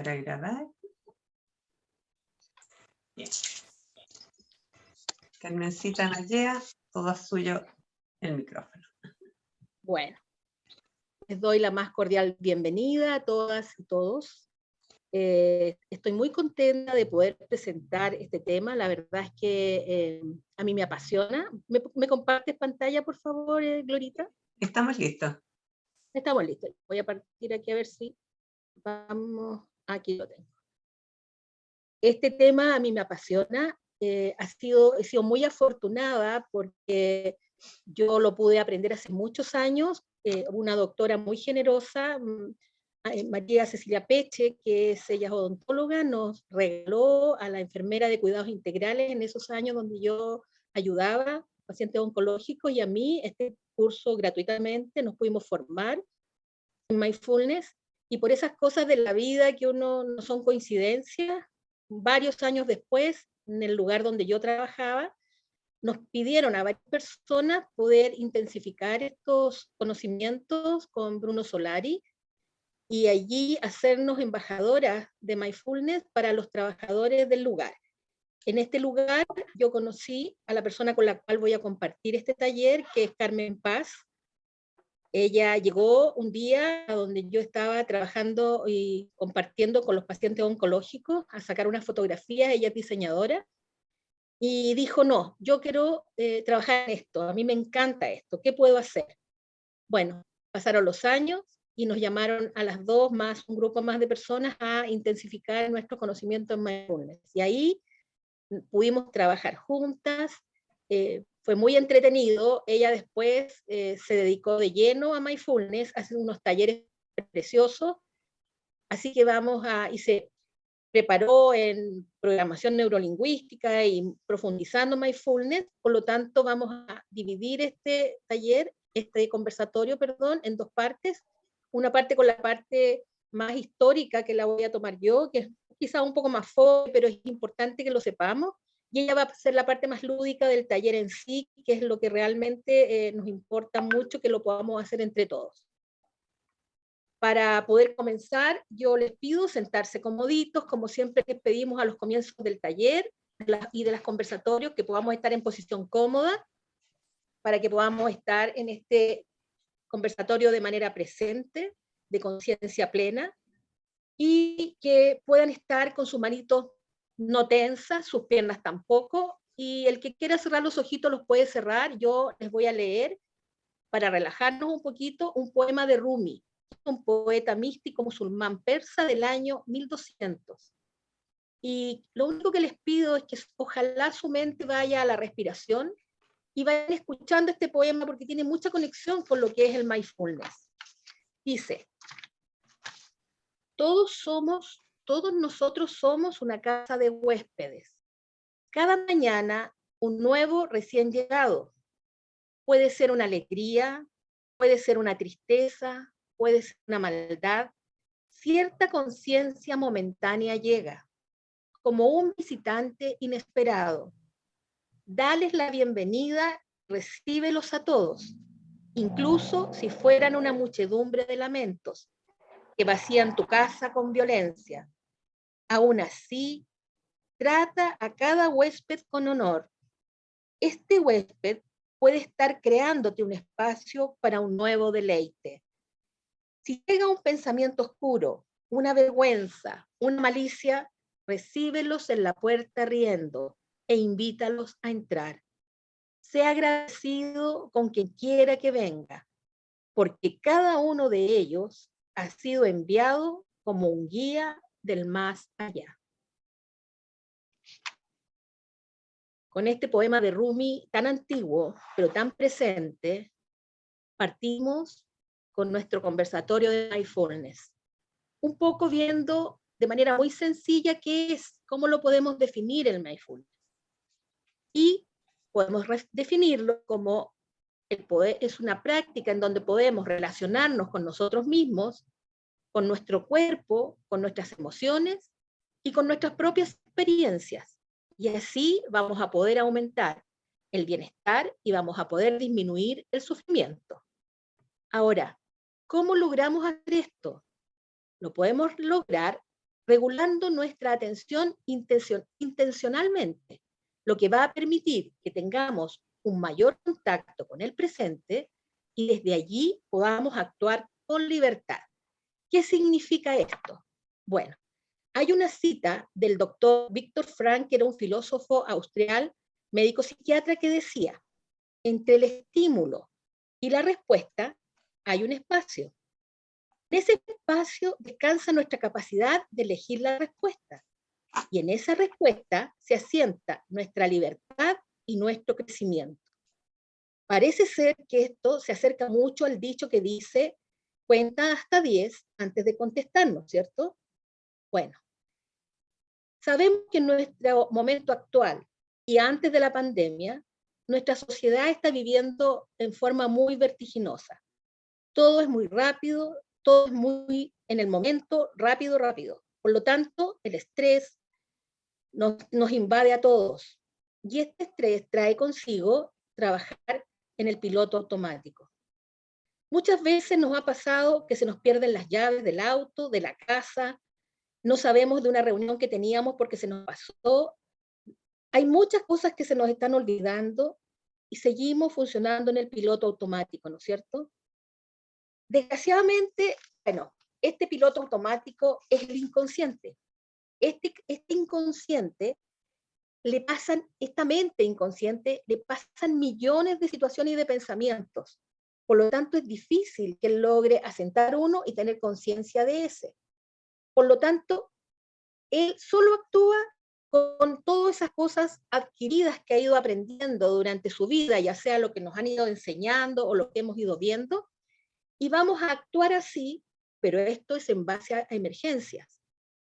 para grabar. Bien. Carmencita Nayea, todo suyo el micrófono. Bueno, les doy la más cordial bienvenida a todas y todos. Estoy muy contenta de poder presentar este tema. La verdad es que a mí me apasiona. ¿Me compartes pantalla, por favor, Glorita? Estamos listos. Estamos listos. Voy a partir aquí a ver si vamos. Aquí lo tengo. Este tema a mí me apasiona. He sido muy afortunada porque yo lo pude aprender hace muchos años. Una doctora muy generosa, María Cecilia Peche, ella es odontóloga, nos regaló a la enfermera de cuidados integrales en esos años donde yo ayudaba a pacientes oncológicos, y a mí este curso gratuitamente. Nos pudimos formar en Mindfulness, y por esas cosas de la vida que uno no son coincidencias, varios años después, en el lugar donde yo trabajaba, nos pidieron a varias personas poder intensificar estos conocimientos con Bruno Solari, y allí hacernos embajadoras de Mindfulness para los trabajadores del lugar. En este lugar yo conocí a la persona con la cual voy a compartir este taller, que es Carmen Paz. Ella llegó un día a donde yo estaba trabajando y compartiendo con los pacientes oncológicos a sacar unas fotografías. Ella es diseñadora y dijo: no, yo quiero trabajar en esto, a mí me encanta esto, ¿qué puedo hacer? Bueno, pasaron los años y nos llamaron a las dos más un grupo más de personas a intensificar nuestro conocimiento en Mindfulness. Y ahí pudimos trabajar juntas, fue muy entretenido. Ella después se dedicó de lleno a Mindfulness, hace unos talleres preciosos, así que y se preparó en programación neurolingüística y profundizando Mindfulness. Por lo tanto, vamos a dividir este conversatorio, en dos partes. Una parte con la parte más histórica, que la voy a tomar yo, que es quizá un poco más fome, pero es importante que lo sepamos, y ella va a ser la parte más lúdica del taller en sí, que es lo que realmente nos importa mucho que lo podamos hacer entre todos. Para poder comenzar, yo les pido sentarse comoditos, como siempre que pedimos a los comienzos del taller y de los conversatorios, que podamos estar en posición cómoda, para que podamos estar en este conversatorio de manera presente, de conciencia plena, y que puedan estar con sus manitos no tensas, sus piernas tampoco, y el que quiera cerrar los ojitos los puede cerrar. Yo les voy a leer, para relajarnos un poquito, un poema de Rumi, un poeta místico musulmán persa del año 1200. Y lo único que les pido es que ojalá su mente vaya a la respiración y vayan escuchando este poema, porque tiene mucha conexión con lo que es el mindfulness. Dice: todos nosotros somos una casa de huéspedes. Cada mañana un nuevo recién llegado. Puede ser una alegría, puede ser una tristeza, puede ser una maldad. Cierta conciencia momentánea llega, como un visitante inesperado. Dales la bienvenida, recíbelos a todos, incluso si fueran una muchedumbre de lamentos que vacían tu casa con violencia. Aún así, trata a cada huésped con honor. Este huésped puede estar creándote un espacio para un nuevo deleite. Si llega un pensamiento oscuro, una vergüenza, una malicia, recíbelos en la puerta riendo e invítalos a entrar. Sea agradecido con quien quiera que venga, porque cada uno de ellos ha sido enviado como un guía del más allá. Con este poema de Rumi tan antiguo, pero tan presente, partimos con nuestro conversatorio de mindfulness. Un poco viendo de manera muy sencilla qué es, cómo lo podemos definir el mindfulness. Y podemos definirlo como el poder es una práctica en donde podemos relacionarnos con nosotros mismos, con nuestro cuerpo, con nuestras emociones y con nuestras propias experiencias. Y así vamos a poder aumentar el bienestar y vamos a poder disminuir el sufrimiento. Ahora, ¿cómo logramos hacer esto? Lo podemos lograr regulando nuestra atención intencionalmente, lo que va a permitir que tengamos un mayor contacto con el presente y desde allí podamos actuar con libertad. ¿Qué significa esto? Bueno, hay una cita del doctor Viktor Frankl, que era un filósofo austral, médico psiquiatra, que decía: entre el estímulo y la respuesta hay un espacio. En ese espacio descansa nuestra capacidad de elegir la respuesta. Y en esa respuesta se asienta nuestra libertad y nuestro crecimiento. Parece ser que esto se acerca mucho al dicho que dice: cuenta hasta 10 antes de contestarnos, ¿cierto? Bueno, sabemos que en nuestro momento actual y antes de la pandemia, nuestra sociedad está viviendo en forma muy vertiginosa. Todo es muy rápido, todo es muy en el momento, rápido, rápido. Por lo tanto, el estrés nos invade a todos. Y este estrés trae consigo trabajar en el piloto automático. Muchas veces nos ha pasado que se nos pierden las llaves del auto, de la casa, no sabemos de una reunión que teníamos porque se nos pasó. Hay muchas cosas que se nos están olvidando y seguimos funcionando en el piloto automático, ¿no es cierto? Desgraciadamente, bueno, este piloto automático es el inconsciente. Este inconsciente esta mente inconsciente le pasan millones de situaciones y de pensamientos. Por lo tanto, es difícil que él logre asentar uno y tener conciencia de ese. Por lo tanto, él solo actúa con todas esas cosas adquiridas que ha ido aprendiendo durante su vida, ya sea lo que nos han ido enseñando o lo que hemos ido viendo, y vamos a actuar así, pero esto es en base a emergencias.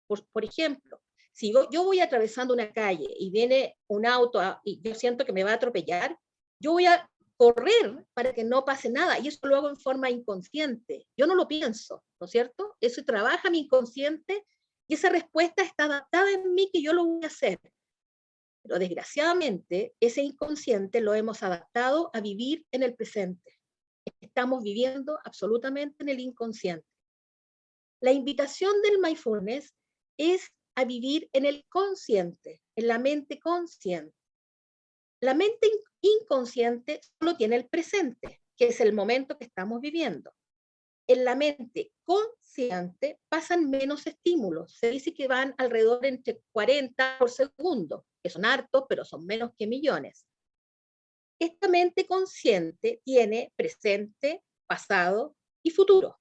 Por ejemplo, si yo voy atravesando una calle y viene un auto y yo siento que me va a atropellar, yo voy a correr para que no pase nada, y eso lo hago en forma inconsciente. Yo no lo pienso, ¿no es cierto? Eso trabaja mi inconsciente y esa respuesta está adaptada en mí, que yo lo voy a hacer. Pero desgraciadamente, ese inconsciente lo hemos adaptado a vivir en el presente. Estamos viviendo absolutamente en el inconsciente. La invitación del mindfulness es a vivir en el consciente, en la mente consciente. La mente inconsciente solo tiene el presente, que es el momento que estamos viviendo. En la mente consciente pasan menos estímulos. Se dice que van alrededor entre 40 por segundo, que son hartos, pero son menos que millones. Esta mente consciente tiene presente, pasado y futuro.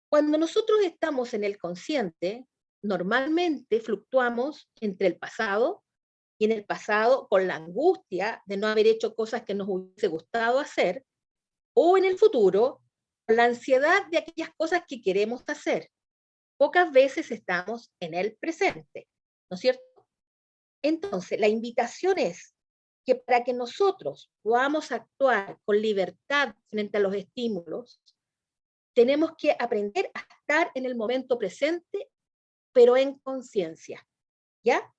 Cuando nosotros estamos en el consciente, normalmente fluctuamos entre el pasado, y en el pasado con la angustia de no haber hecho cosas que nos hubiese gustado hacer, o en el futuro con la ansiedad de aquellas cosas que queremos hacer. Pocas veces estamos en el presente, ¿no es cierto? Entonces, la invitación es que para que nosotros podamos actuar con libertad frente a los estímulos, tenemos que aprender a estar en el momento presente, pero en conciencia, ¿ya?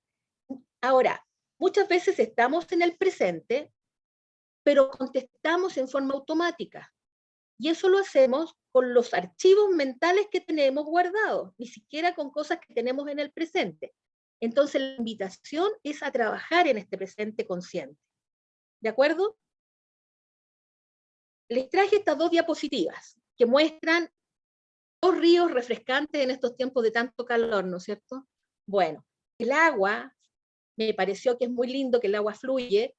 Ahora, muchas veces estamos en el presente, pero contestamos en forma automática. Y eso lo hacemos con los archivos mentales que tenemos guardados, ni siquiera con cosas que tenemos en el presente. Entonces, la invitación es a trabajar en este presente consciente. ¿De acuerdo? Les traje estas dos diapositivas que muestran dos ríos refrescantes en estos tiempos de tanto calor, ¿no es cierto? Bueno, el agua, me pareció que es muy lindo que el agua fluye,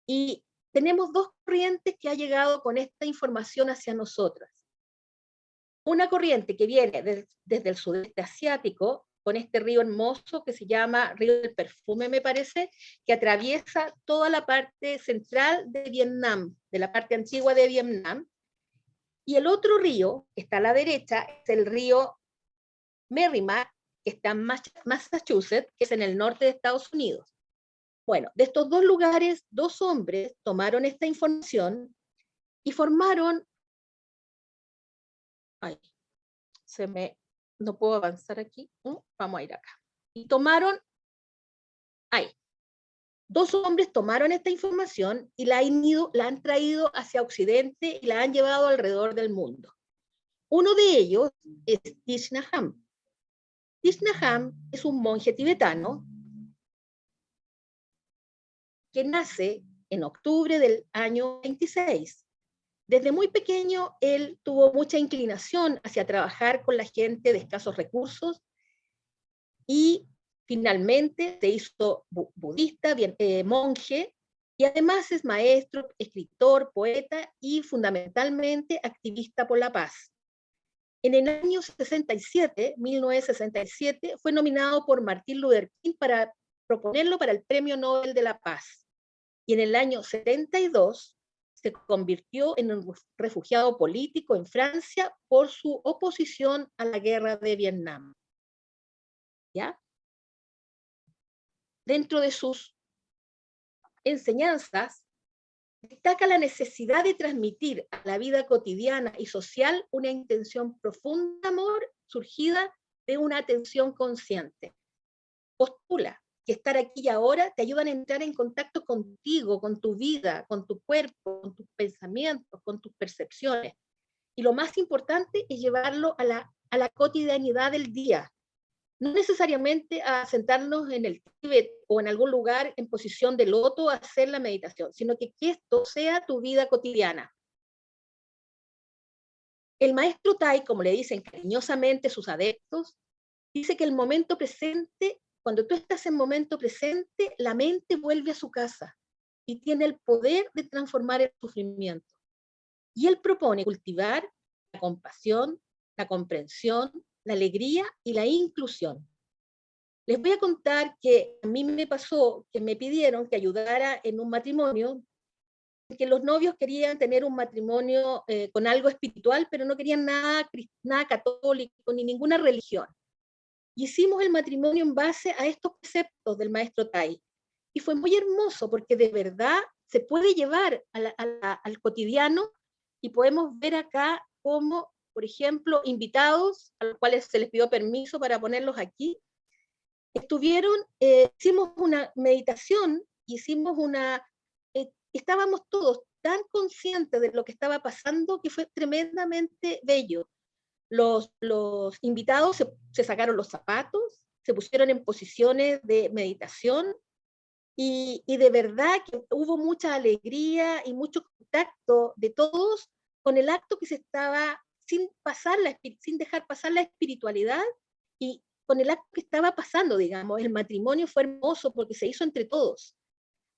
y tenemos dos corrientes que ha llegado con esta información hacia nosotras. Una corriente que viene desde el sudeste asiático, con este río hermoso que se llama Río del Perfume, me parece, que atraviesa toda la parte central de Vietnam, de la parte antigua de Vietnam. Y el otro río, que está a la derecha, es el río Merrimack, que está en Massachusetts, que es en el norte de Estados Unidos. Bueno, de estos dos lugares, dos hombres tomaron esta información y formaron... Ay, no puedo avanzar aquí. Vamos a ir acá. Y tomaron... Ahí. Dos hombres tomaron esta información y la han traído hacia Occidente y la han llevado alrededor del mundo. Uno de ellos es Thich Nhat Hanh. Thich Nhat Hanh es un monje tibetano que nace en octubre del año 26. Desde muy pequeño él tuvo mucha inclinación hacia trabajar con la gente de escasos recursos y finalmente se hizo budista, monje, y además es maestro, escritor, poeta y fundamentalmente activista por la paz. En el año 1967, fue nominado por Martin Luther King para proponerlo para el Premio Nobel de la Paz. Y en el año 72 se convirtió en un refugiado político en Francia por su oposición a la guerra de Vietnam. ¿Ya? Dentro de sus enseñanzas, destaca la necesidad de transmitir a la vida cotidiana y social una intención profunda de amor surgida de una atención consciente. Postula que estar aquí y ahora te ayudan a entrar en contacto contigo, con tu vida, con tu cuerpo, con tus pensamientos, con tus percepciones. Y lo más importante es llevarlo a la cotidianidad del día. No necesariamente a sentarnos en el Tíbet o en algún lugar en posición de loto a hacer la meditación, sino que esto sea tu vida cotidiana. El maestro Tai, como le dicen cariñosamente sus adeptos, dice que el momento presente, cuando tú estás en momento presente, la mente vuelve a su casa y tiene el poder de transformar el sufrimiento. Y él propone cultivar la compasión, la comprensión, la alegría y la inclusión. Les voy a contar que a mí me pasó que me pidieron que ayudara en un matrimonio, que los novios querían tener un matrimonio con algo espiritual, pero no querían nada católico ni ninguna religión. Hicimos el matrimonio en base a estos preceptos del maestro Tai. Y fue muy hermoso porque de verdad se puede llevar al cotidiano y podemos ver acá cómo, por ejemplo, invitados a los cuales se les pidió permiso para ponerlos aquí, hicimos una meditación, estábamos todos tan conscientes de lo que estaba pasando que fue tremendamente bello. Los invitados se sacaron los zapatos, se pusieron en posiciones de meditación y de verdad que hubo mucha alegría y mucho contacto de todos con el acto que se estaba, sin dejar pasar la espiritualidad y con el acto que estaba pasando, digamos. El matrimonio fue hermoso porque se hizo entre todos.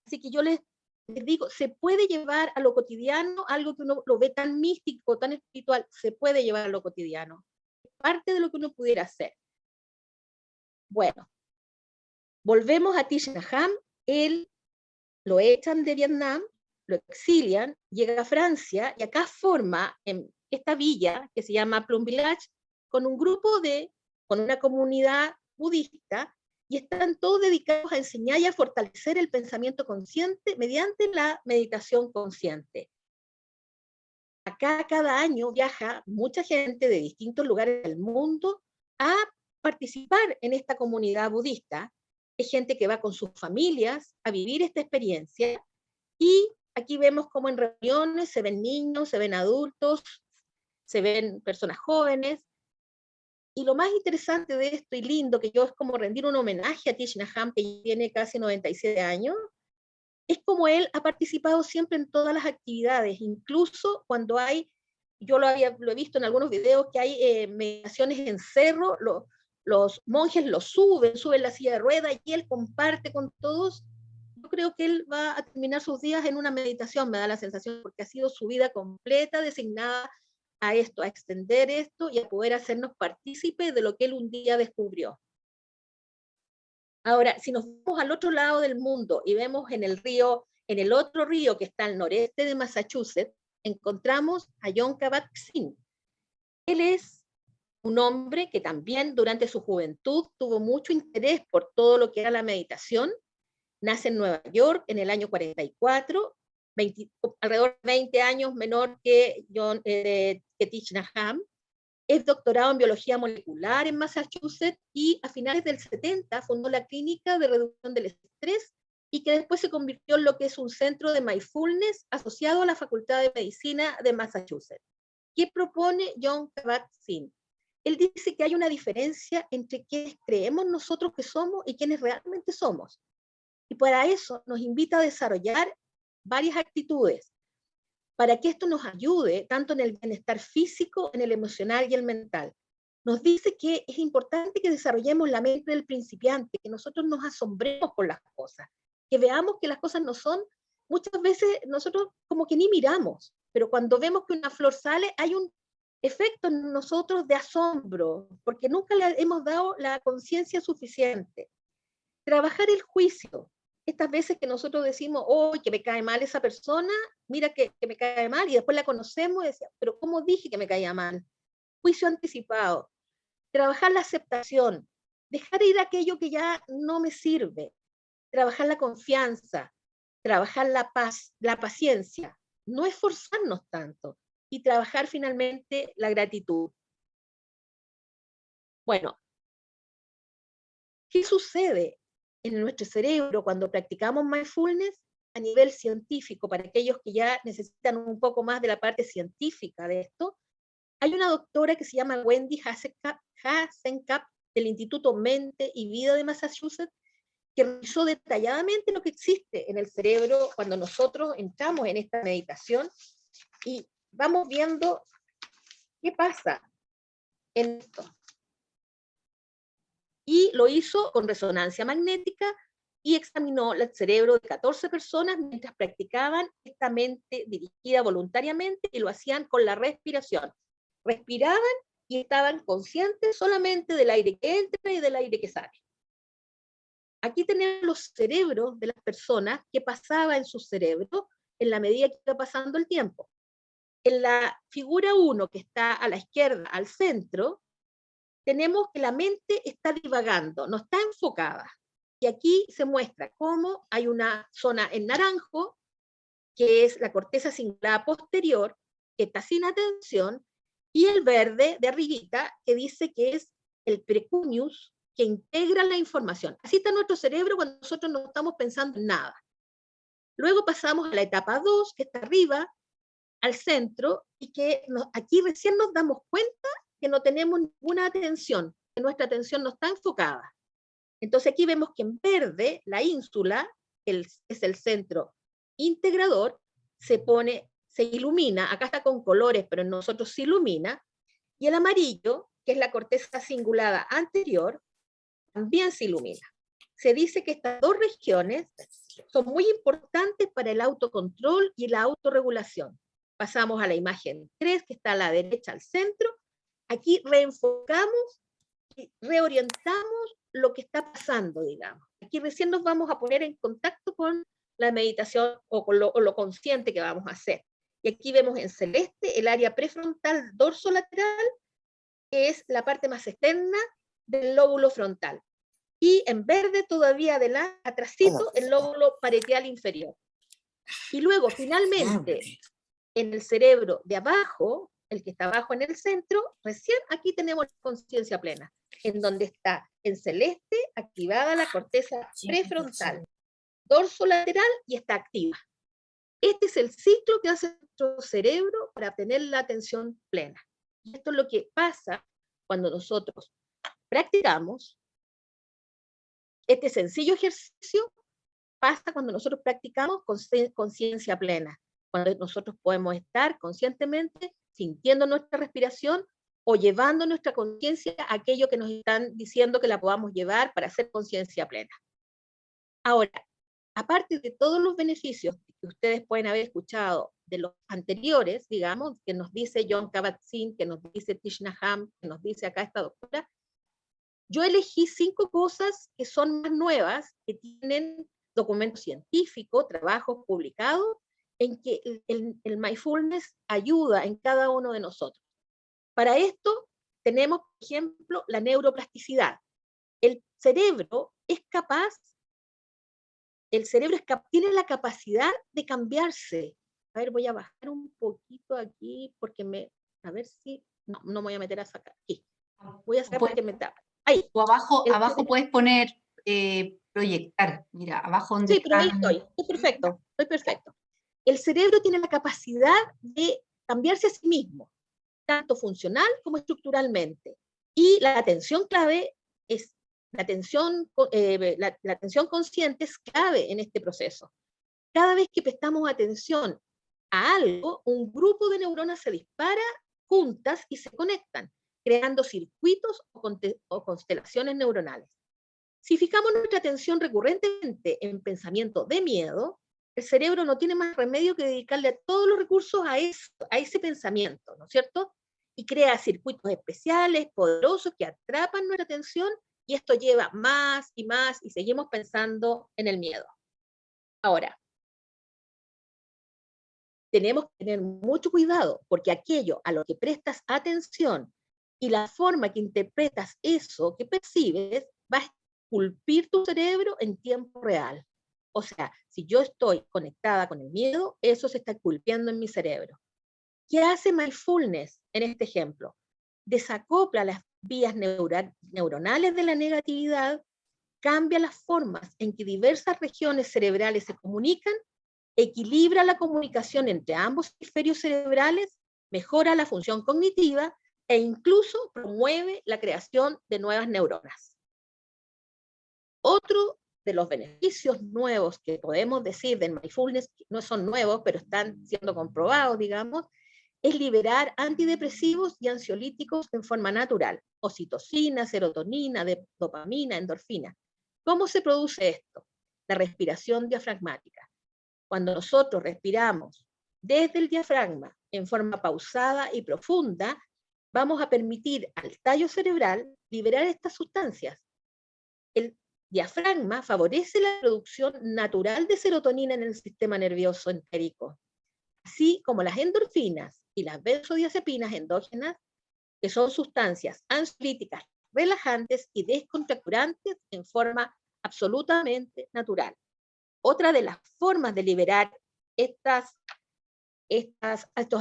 Así que yo les digo, se puede llevar a lo cotidiano algo que uno lo ve tan místico, tan espiritual, se puede llevar a lo cotidiano. Es parte de lo que uno pudiera hacer. Bueno, volvemos a Thich Nhat Hanh. Él lo echan de Vietnam, lo exilian, llega a Francia y acá forma en esta villa que se llama Plum Village con una comunidad budista y están todos dedicados a enseñar y a fortalecer el pensamiento consciente mediante la meditación consciente. Acá cada año viaja mucha gente de distintos lugares del mundo a participar en esta comunidad budista. Hay gente que va con sus familias a vivir esta experiencia y aquí vemos cómo en reuniones se ven niños, se ven adultos, se ven personas jóvenes. Y lo más interesante de esto y lindo, que yo es como rendir un homenaje a Thich Nhat Hanh, que tiene casi 97 años, es como él ha participado siempre en todas las actividades, incluso cuando yo lo he visto en algunos videos que hay meditaciones en cerro, los monjes suben la silla de ruedas y él comparte con todos. Yo creo que él va a terminar sus días en una meditación, me da la sensación, porque ha sido su vida completa designada a esto, a extender esto y a poder hacernos partícipes de lo que él un día descubrió. Ahora, si nos vamos al otro lado del mundo y vemos en el otro río que está al noreste de Massachusetts, encontramos a Jon Kabat-Zinn. Él es un hombre que también durante su juventud tuvo mucho interés por todo lo que era la meditación. Nace en Nueva York en el año 44, alrededor de 20 años menor que Thich Nhat Hanh. Es doctorado en biología molecular en Massachusetts y a finales del 70 fundó la Clínica de Reducción del Estrés y que después se convirtió en lo que es un centro de mindfulness asociado a la Facultad de Medicina de Massachusetts. ¿Qué propone Jon Kabat-Zinn? él dice que hay una diferencia entre quienes creemos nosotros que somos y quienes realmente somos. Y para eso nos invita a desarrollar varias actitudes, para que esto nos ayude tanto en el bienestar físico, en el emocional y el mental. Nos dice que es importante que desarrollemos la mente del principiante, que nosotros nos asombremos por las cosas, que veamos que las cosas no son, muchas veces nosotros como que ni miramos, pero cuando vemos que una flor sale, hay un efecto en nosotros de asombro, porque nunca le hemos dado la conciencia suficiente. Trabajar el juicio. Estas veces que nosotros decimos, oh, que me cae mal esa persona, mira que me cae mal, y después la conocemos y decimos, pero ¿cómo dije que me caía mal? Juicio anticipado. Trabajar la aceptación. Dejar ir aquello que ya no me sirve. Trabajar la confianza. Trabajar la paz, la paciencia. No esforzarnos tanto. Y trabajar finalmente la gratitud. Bueno, ¿qué sucede en nuestro cerebro cuando practicamos mindfulness a nivel científico? Para aquellos que ya necesitan un poco más de la parte científica de esto, hay una doctora que se llama Wendy Hasenkap del Instituto Mente y Vida de Massachusetts, que revisó detalladamente lo que existe en el cerebro cuando nosotros entramos en esta meditación y vamos viendo qué pasa en esto. Y lo hizo con resonancia magnética y examinó el cerebro de 14 personas mientras practicaban esta mente dirigida voluntariamente, y lo hacían con la respiración. Respiraban y estaban conscientes solamente del aire que entra y del aire que sale. Aquí tenemos los cerebros de las personas, que pasaba en su cerebro en la medida que iba pasando el tiempo. En la figura 1, que está a la izquierda, al centro, tenemos que la mente está divagando, no está enfocada. Y aquí se muestra cómo hay una zona en naranjo, que es la corteza cingulada posterior, que está sin atención, y el verde de arribita, que dice que es el precuneus, que integra la información. Así está nuestro cerebro cuando nosotros no estamos pensando en nada. Luego pasamos a la etapa 2, que está arriba, al centro, y que aquí recién nos damos cuenta que no tenemos ninguna atención, que nuestra atención no está enfocada. Entonces aquí vemos que en verde, la ínsula, es el centro integrador, se ilumina, acá está con colores, pero en nosotros se ilumina, y el amarillo, que es la corteza cingulada anterior, también se ilumina. Se dice que estas dos regiones son muy importantes para el autocontrol y la autorregulación. Pasamos a la imagen 3, que está a la derecha al centro. Aquí reenfocamos y reorientamos lo que está pasando, digamos. Aquí recién nos vamos a poner en contacto con la meditación o con lo consciente que vamos a hacer. Y aquí vemos en celeste el área prefrontal dorsolateral, que es la parte más externa del lóbulo frontal. Y en verde todavía atrásito, el lóbulo parietal inferior. Y luego, finalmente, en el cerebro de abajo, el que está abajo en el centro, recién aquí tenemos conciencia plena, en donde está en celeste activada la corteza prefrontal, dorsolateral, y está activa. Este es el ciclo que hace nuestro cerebro para tener la atención plena. Y esto es lo que pasa cuando nosotros practicamos. Este sencillo ejercicio pasa cuando nosotros practicamos conciencia plena, cuando nosotros podemos estar conscientemente sintiendo nuestra respiración o llevando nuestra conciencia a aquello que nos están diciendo que la podamos llevar para hacer conciencia plena. Ahora, aparte de todos los beneficios que ustedes pueden haber escuchado de los anteriores, digamos, que nos dice Jon Kabat-Zinn, que nos dice Thich Nhat Hanh, que nos dice acá esta doctora, yo elegí 5 cosas que son más nuevas, que tienen documentos científicos, trabajos publicados, en que el mindfulness ayuda en cada uno de nosotros. Para esto tenemos, por ejemplo, la neuroplasticidad. El cerebro tiene la capacidad de cambiarse. A ver, voy a bajar un poquito aquí, porque a ver si, no me voy a meter a sacar, aquí. Voy a sacar porque me tapa. Ahí. O abajo puedes poner proyectar, mira, abajo donde sí, pero ahí estoy perfecto. El cerebro tiene la capacidad de cambiarse a sí mismo, tanto funcional como estructuralmente. Y la atención clave es, la atención consciente es clave en este proceso. Cada vez que prestamos atención a algo, un grupo de neuronas se dispara juntas y se conectan, creando circuitos o constelaciones neuronales. Si fijamos nuestra atención recurrentemente en pensamiento de miedo, el cerebro no tiene más remedio que dedicarle todos los recursos a ese pensamiento, ¿no es cierto? Y crea circuitos especiales, poderosos, que atrapan nuestra atención, y esto lleva más y más, y seguimos pensando en el miedo. Ahora, tenemos que tener mucho cuidado, porque aquello a lo que prestas atención y la forma que interpretas eso que percibes va a esculpir tu cerebro en tiempo real. O sea, si yo estoy conectada con el miedo, eso se está esculpiendo en mi cerebro. ¿Qué hace mindfulness en este ejemplo? Desacopla las vías neuronales de la negatividad, cambia las formas en que diversas regiones cerebrales se comunican, equilibra la comunicación entre ambos hemisferios cerebrales, mejora la función cognitiva e incluso promueve la creación de nuevas neuronas. Otro de los beneficios nuevos que podemos decir del mindfulness, no son nuevos, pero están siendo comprobados, digamos, es liberar antidepresivos y ansiolíticos en forma natural, oxitocina, serotonina, dopamina, endorfina. ¿Cómo se produce esto? La respiración diafragmática. Cuando nosotros respiramos desde el diafragma en forma pausada y profunda, vamos a permitir al tallo cerebral liberar estas sustancias. El diafragma favorece la producción natural de serotonina en el sistema nervioso entérico, así como las endorfinas y las benzodiazepinas endógenas, que son sustancias ansiolíticas, relajantes y descontracturantes en forma absolutamente natural. Otra de las formas de liberar estos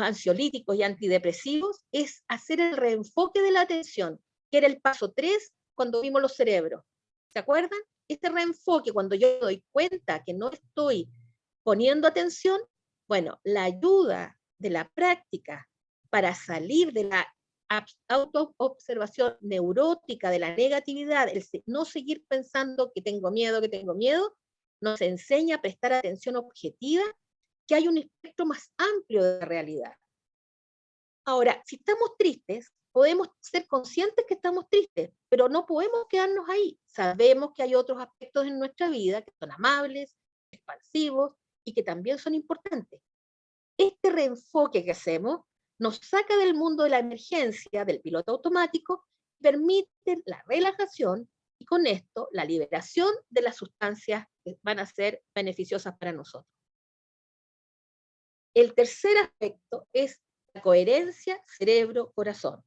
ansiolíticos y antidepresivos es hacer el reenfoque de la atención, que era el paso 3 cuando vimos los cerebros. ¿Se acuerdan? Este reenfoque, cuando yo me doy cuenta que no estoy poniendo atención, bueno, la ayuda de la práctica para salir de la autoobservación neurótica de la negatividad, el no seguir pensando que tengo miedo, nos enseña a prestar atención objetiva, que hay un espectro más amplio de la realidad. Ahora, si estamos tristes, podemos ser conscientes que estamos tristes, pero no podemos quedarnos ahí. Sabemos que hay otros aspectos en nuestra vida que son amables, expansivos y que también son importantes. Este reenfoque que hacemos nos saca del mundo de la emergencia, del piloto automático, permite la relajación y con esto la liberación de las sustancias que van a ser beneficiosas para nosotros. El tercer aspecto es la coherencia cerebro-corazón.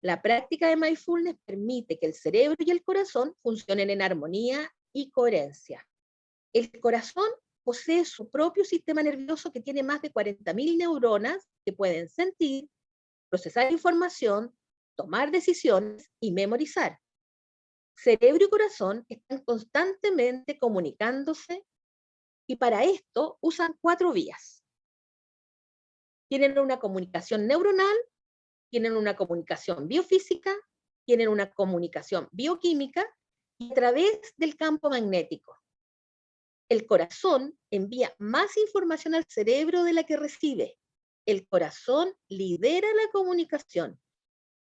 La práctica de mindfulness permite que el cerebro y el corazón funcionen en armonía y coherencia. El corazón posee su propio sistema nervioso que tiene más de 40.000 neuronas que pueden sentir, procesar información, tomar decisiones y memorizar. Cerebro y corazón están constantemente comunicándose y para esto usan 4 vías. Tienen una comunicación neuronal, tienen una comunicación biofísica, tienen una comunicación bioquímica y a través del campo magnético. El corazón envía más información al cerebro de la que recibe. El corazón lidera la comunicación.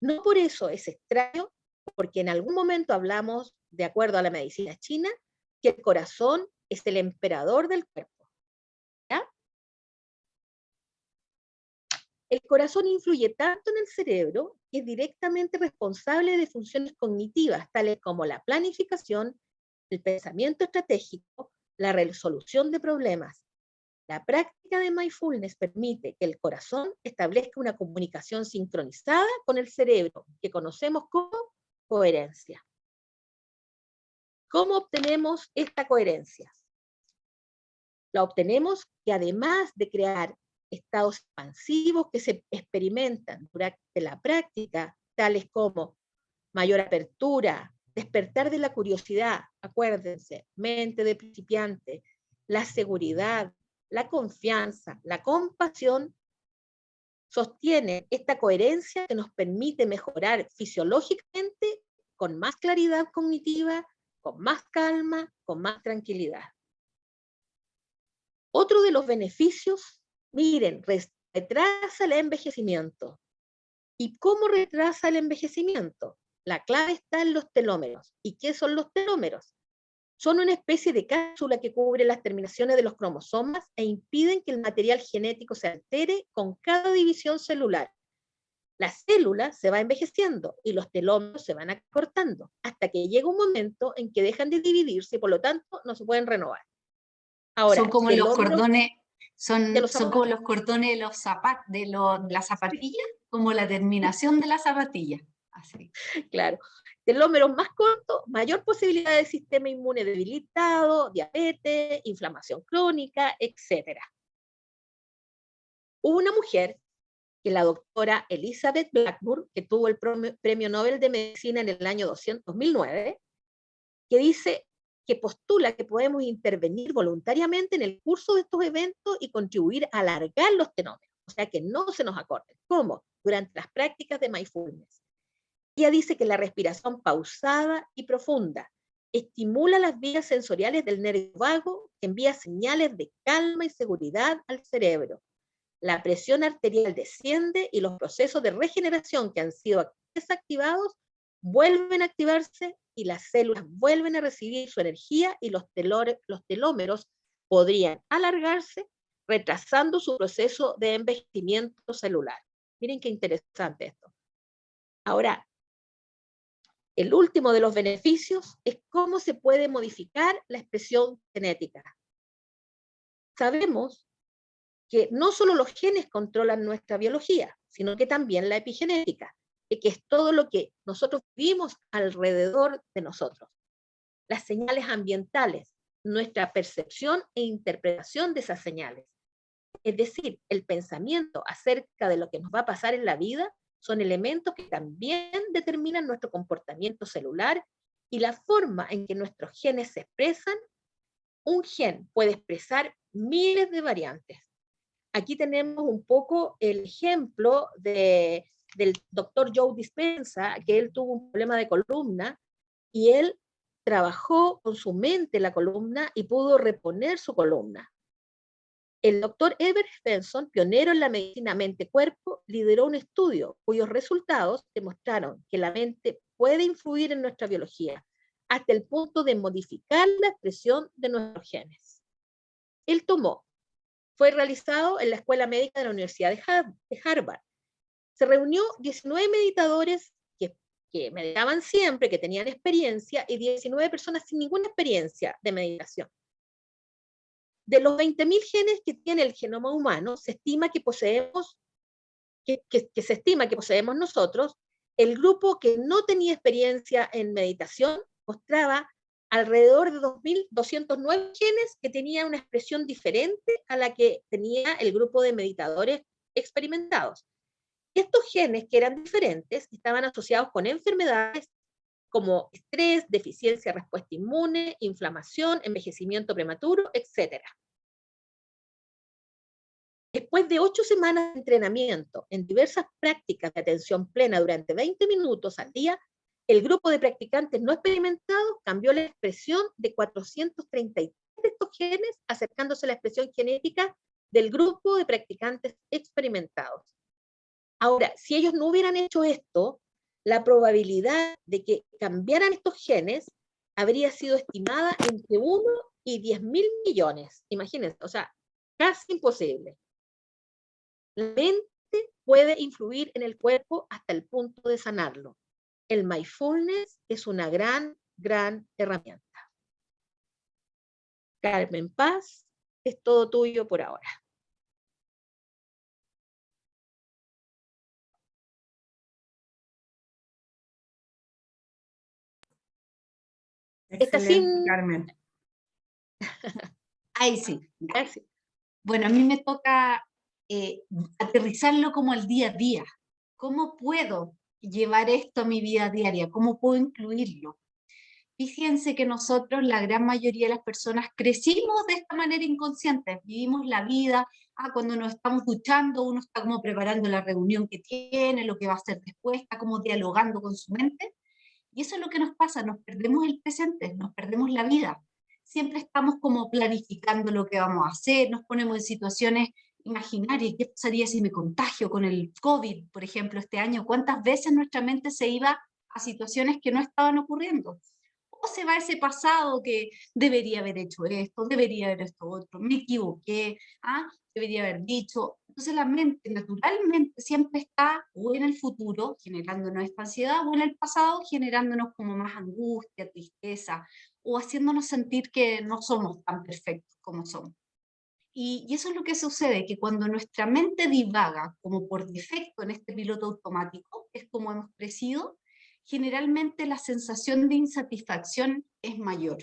No por eso es extraño, porque en algún momento hablamos, de acuerdo a la medicina china, que el corazón es el emperador del cuerpo. ¿Ya? El corazón influye tanto en el cerebro que es directamente responsable de funciones cognitivas, tales como la planificación, el pensamiento estratégico, la resolución de problemas. La práctica de mindfulness permite que el corazón establezca una comunicación sincronizada con el cerebro, que conocemos como coherencia. ¿Cómo obtenemos esta coherencia? La obtenemos que además de crear estados expansivos que se experimentan durante la práctica, tales como mayor apertura, despertar de la curiosidad, acuérdense, mente de principiante, la seguridad, la confianza, la compasión, sostienen esta coherencia que nos permite mejorar fisiológicamente con más claridad cognitiva, con más calma, con más tranquilidad. Otro de los beneficios, miren, retrasa el envejecimiento. ¿Y cómo retrasa el envejecimiento? La clave está en los telómeros. ¿Y qué son los telómeros? Son una especie de cápsula que cubre las terminaciones de los cromosomas e impiden que el material genético se altere con cada división celular. La célula se va envejeciendo y los telómeros se van acortando hasta que llega un momento en que dejan de dividirse y por lo tanto no se pueden renovar. Ahora, son como los cordones, de los son como los cordones de los de las zapatillas, como la terminación de la zapatilla. Así. Claro, telómeros más cortos, mayor posibilidad de sistema inmune debilitado, diabetes, inflamación crónica, etc. Hubo una mujer, que la doctora Elizabeth Blackburn, que tuvo el Premio Nobel de Medicina en el año 2009, que dice que postula que podemos intervenir voluntariamente en el curso de estos eventos y contribuir a alargar los telómeros, o sea, que no se nos acorten. ¿Cómo? Durante las prácticas de mindfulness. Ella dice que la respiración pausada y profunda estimula las vías sensoriales del nervio vago, que envía señales de calma y seguridad al cerebro. La presión arterial desciende y los procesos de regeneración que han sido desactivados vuelven a activarse y las células vuelven a recibir su energía y los telómeros podrían alargarse, retrasando su proceso de envejecimiento celular. Miren qué interesante esto. Ahora, el último de los beneficios es cómo se puede modificar la expresión genética. Sabemos que no solo los genes controlan nuestra biología, sino que también la epigenética, que es todo lo que nosotros vivimos alrededor de nosotros. Las señales ambientales, nuestra percepción e interpretación de esas señales. Es decir, el pensamiento acerca de lo que nos va a pasar en la vida son elementos que también determinan nuestro comportamiento celular y la forma en que nuestros genes se expresan. Un gen puede expresar miles de variantes. Aquí tenemos un poco el ejemplo del doctor Joe Dispenza, que él tuvo un problema de columna y él trabajó con su mente la columna y pudo reponer su columna. El doctor Everett Benson, pionero en la medicina mente-cuerpo, lideró un estudio cuyos resultados demostraron que la mente puede influir en nuestra biología hasta el punto de modificar la expresión de nuestros genes. Fue realizado en la Escuela Médica de la Universidad de Harvard. Se reunió 19 meditadores que meditaban siempre, que tenían experiencia, y 19 personas sin ninguna experiencia de meditación. De los 20.000 genes que tiene el genoma humano, se estima que poseemos nosotros, el grupo que no tenía experiencia en meditación mostraba alrededor de 2.209 genes que tenían una expresión diferente a la que tenía el grupo de meditadores experimentados. Estos genes que eran diferentes estaban asociados con enfermedades como estrés, deficiencia de respuesta inmune, inflamación, envejecimiento prematuro, etc. Después de 8 semanas de entrenamiento en diversas prácticas de atención plena durante 20 minutos al día, el grupo de practicantes no experimentados cambió la expresión de 433 de estos genes, acercándose a la expresión genética del grupo de practicantes experimentados. Ahora, si ellos no hubieran hecho esto, la probabilidad de que cambiaran estos genes habría sido estimada entre 1 y 10.000 millones. Imagínense, o sea, casi imposible. La mente puede influir en el cuerpo hasta el punto de sanarlo. El mindfulness es una gran, gran herramienta. Carmen Paz, es todo tuyo por ahora. Está sin... Carmen. Ahí sí. Gracias. Bueno, a mí me toca aterrizarlo como al día a día. ¿Cómo puedo llevar esto a mi vida diaria? ¿Cómo puedo incluirlo? Fíjense que nosotros, la gran mayoría de las personas, crecimos de esta manera inconsciente, vivimos la vida, cuando nos estamos duchando, uno está como preparando la reunión que tiene, lo que va a hacer después, está como dialogando con su mente, y eso es lo que nos pasa, nos perdemos el presente, nos perdemos la vida. Siempre estamos como planificando lo que vamos a hacer, nos ponemos en situaciones imaginarias. ¿Qué pasaría si me contagio con el COVID, por ejemplo, este año? ¿Cuántas veces nuestra mente se iba a situaciones que no estaban ocurriendo? O se va a ese pasado que debería haber hecho esto, debería haber esto otro, me equivoqué, debería haber dicho. Entonces la mente naturalmente siempre está o en el futuro generándonos esta ansiedad o en el pasado generándonos como más angustia, tristeza o haciéndonos sentir que no somos tan perfectos como somos. Y eso es lo que sucede, que cuando nuestra mente divaga como por defecto en este piloto automático, es como hemos crecido, generalmente la sensación de insatisfacción es mayor.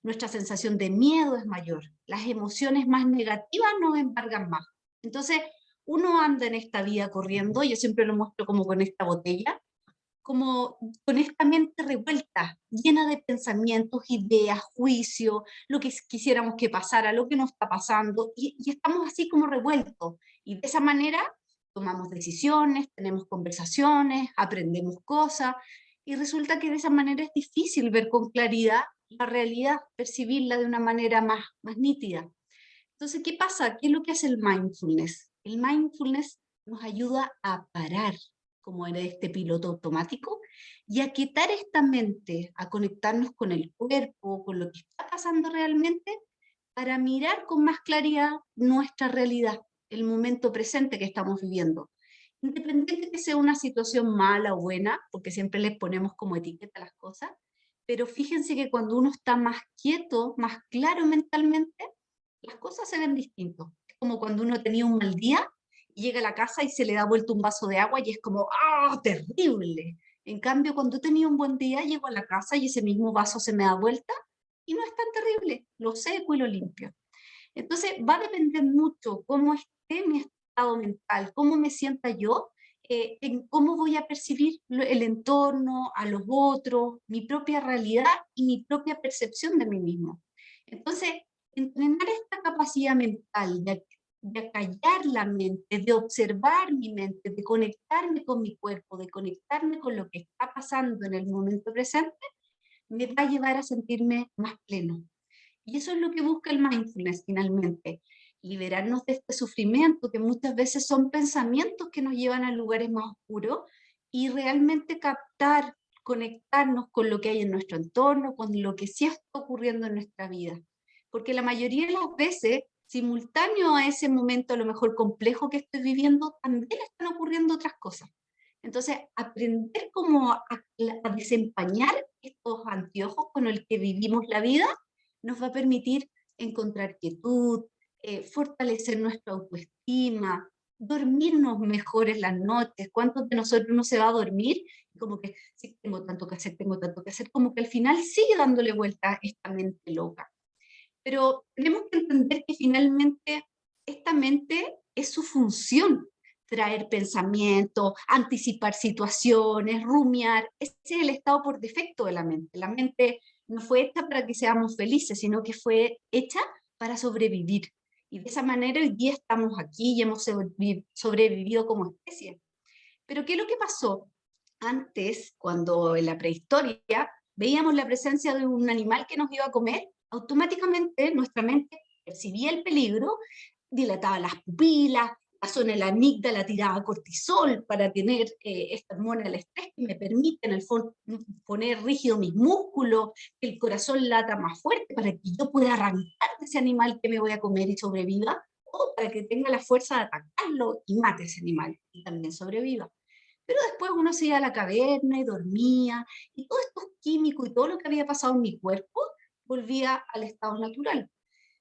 Nuestra sensación de miedo es mayor. Las emociones más negativas nos embargan más. Entonces, uno anda en esta vida corriendo, yo siempre lo muestro como con esta botella, como con esta mente revuelta, llena de pensamientos, ideas, juicios, lo que quisiéramos que pasara, lo que nos está pasando, y estamos así como revueltos. Y de esa manera tomamos decisiones, tenemos conversaciones, aprendemos cosas, y resulta que de esa manera es difícil ver con claridad la realidad, percibirla de una manera más nítida. Entonces, ¿qué pasa? ¿Qué es lo que hace el mindfulness? El mindfulness nos ayuda a parar como era este piloto automático, y a quitar esta mente, a conectarnos con el cuerpo, con lo que está pasando realmente, para mirar con más claridad nuestra realidad, el momento presente que estamos viviendo. Independiente de que sea una situación mala o buena, porque siempre les ponemos como etiqueta a las cosas, pero fíjense que cuando uno está más quieto, más claro mentalmente, las cosas se ven distintos. Es como cuando uno tenía un mal día, llega a la casa y se le da vuelta un vaso de agua y es como, ¡ah, terrible! En cambio, cuando tenía un buen día, llego a la casa y ese mismo vaso se me da vuelta y no es tan terrible, lo seco y lo limpio. Entonces, va a depender mucho cómo esté mi estado mental, cómo me sienta yo, en cómo voy a percibir el entorno, a los otros, mi propia realidad y mi propia percepción de mí mismo. Entonces, entrenar esta capacidad mental de acallar la mente, de observar mi mente, de conectarme con mi cuerpo, de conectarme con lo que está pasando en el momento presente, me va a llevar a sentirme más pleno. Y eso es lo que busca el mindfulness finalmente, liberarnos de este sufrimiento que muchas veces son pensamientos que nos llevan a lugares más oscuros y realmente captar, conectarnos con lo que hay en nuestro entorno, con lo que sí está ocurriendo en nuestra vida. Porque la mayoría de las veces, simultáneo a ese momento a lo mejor complejo que estoy viviendo, también están ocurriendo otras cosas. Entonces, aprender cómo a desempañar estos anteojos con los que vivimos la vida nos va a permitir encontrar quietud, fortalecer nuestra autoestima, dormirnos mejor en las noches. ¿Cuántos de nosotros no se va a dormir? Como que sí, tengo tanto que hacer, tengo tanto que hacer, como que al final sigue dándole vuelta a esta mente loca. Pero tenemos que entender que finalmente esta mente es su función, traer pensamientos, anticipar situaciones, rumiar. Ese es el estado por defecto de la mente. La mente no fue hecha para que seamos felices, sino que fue hecha para sobrevivir. Y de esa manera hoy día estamos aquí y hemos sobrevivido como especie. Pero ¿qué es lo que pasó? Antes, cuando en la prehistoria veíamos la presencia de un animal que nos iba a comer, automáticamente nuestra mente percibía el peligro, dilataba las pupilas, la zona de la amígdala tiraba cortisol para tener esta hormona del estrés que me permite en el fondo poner rígido mis músculos, que el corazón lata más fuerte para que yo pueda arrancar de ese animal que me voy a comer y sobreviva, o para que tenga la fuerza de atacarlo y mate a ese animal y también sobreviva. Pero después uno se iba a la caverna y dormía, y todos estos químicos y todo lo que había pasado en mi cuerpo volvía al estado natural.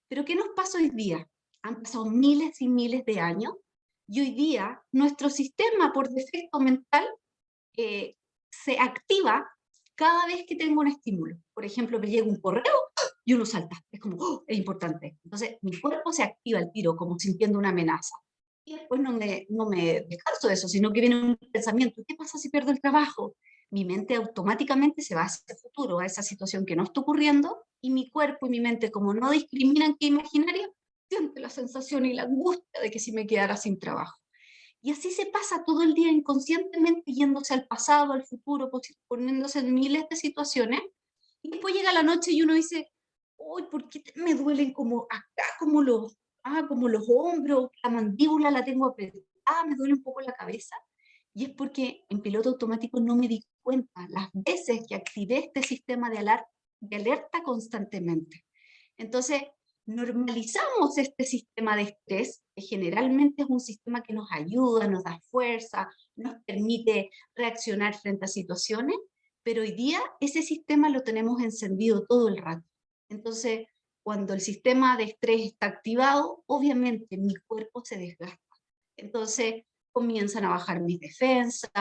Pero ¿qué nos pasa hoy día? Han pasado miles y miles de años, y hoy día nuestro sistema por defecto mental se activa cada vez que tengo un estímulo. Por ejemplo, me llega un correo y uno salta. Es como, ¡oh!, es importante. Entonces, mi cuerpo se activa al tiro, como sintiendo una amenaza. Y después no me descanso de eso, sino que viene un pensamiento, ¿qué pasa si pierdo el trabajo? mi mente automáticamente se va hacia el futuro, a esa situación que no está ocurriendo, y mi cuerpo y mi mente, como no discriminan qué imaginario, siente la sensación y la angustia de que si me quedara sin trabajo. Y así se pasa todo el día inconscientemente, yéndose al pasado, al futuro, poniéndose en miles de situaciones, y después llega la noche y uno dice, uy, ¿por qué me duelen como acá, como los hombros, la mandíbula la tengo apretada, me duele un poco la cabeza? Y es porque en piloto automático no me di cuenta las veces que activé este sistema de alerta constantemente. Entonces, normalizamos este sistema de estrés, que generalmente es un sistema que nos ayuda, nos da fuerza, nos permite reaccionar frente a situaciones, pero hoy día ese sistema lo tenemos encendido todo el rato. Entonces, cuando el sistema de estrés está activado, obviamente mi cuerpo se desgasta. Entonces, comienzan a bajar mis defensas,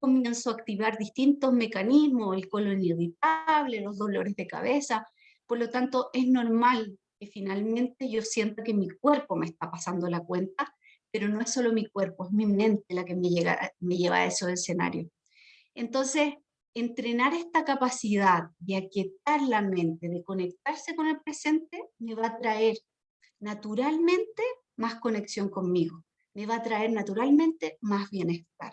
comienzo a activar distintos mecanismos, el colon irritable, los dolores de cabeza. Por lo tanto, es normal que finalmente yo sienta que mi cuerpo me está pasando la cuenta, pero no es solo mi cuerpo, es mi mente la que me lleva a esos escenarios. Entonces, entrenar esta capacidad de aquietar la mente, de conectarse con el presente, me va a traer naturalmente más conexión conmigo, me va a traer naturalmente más bienestar.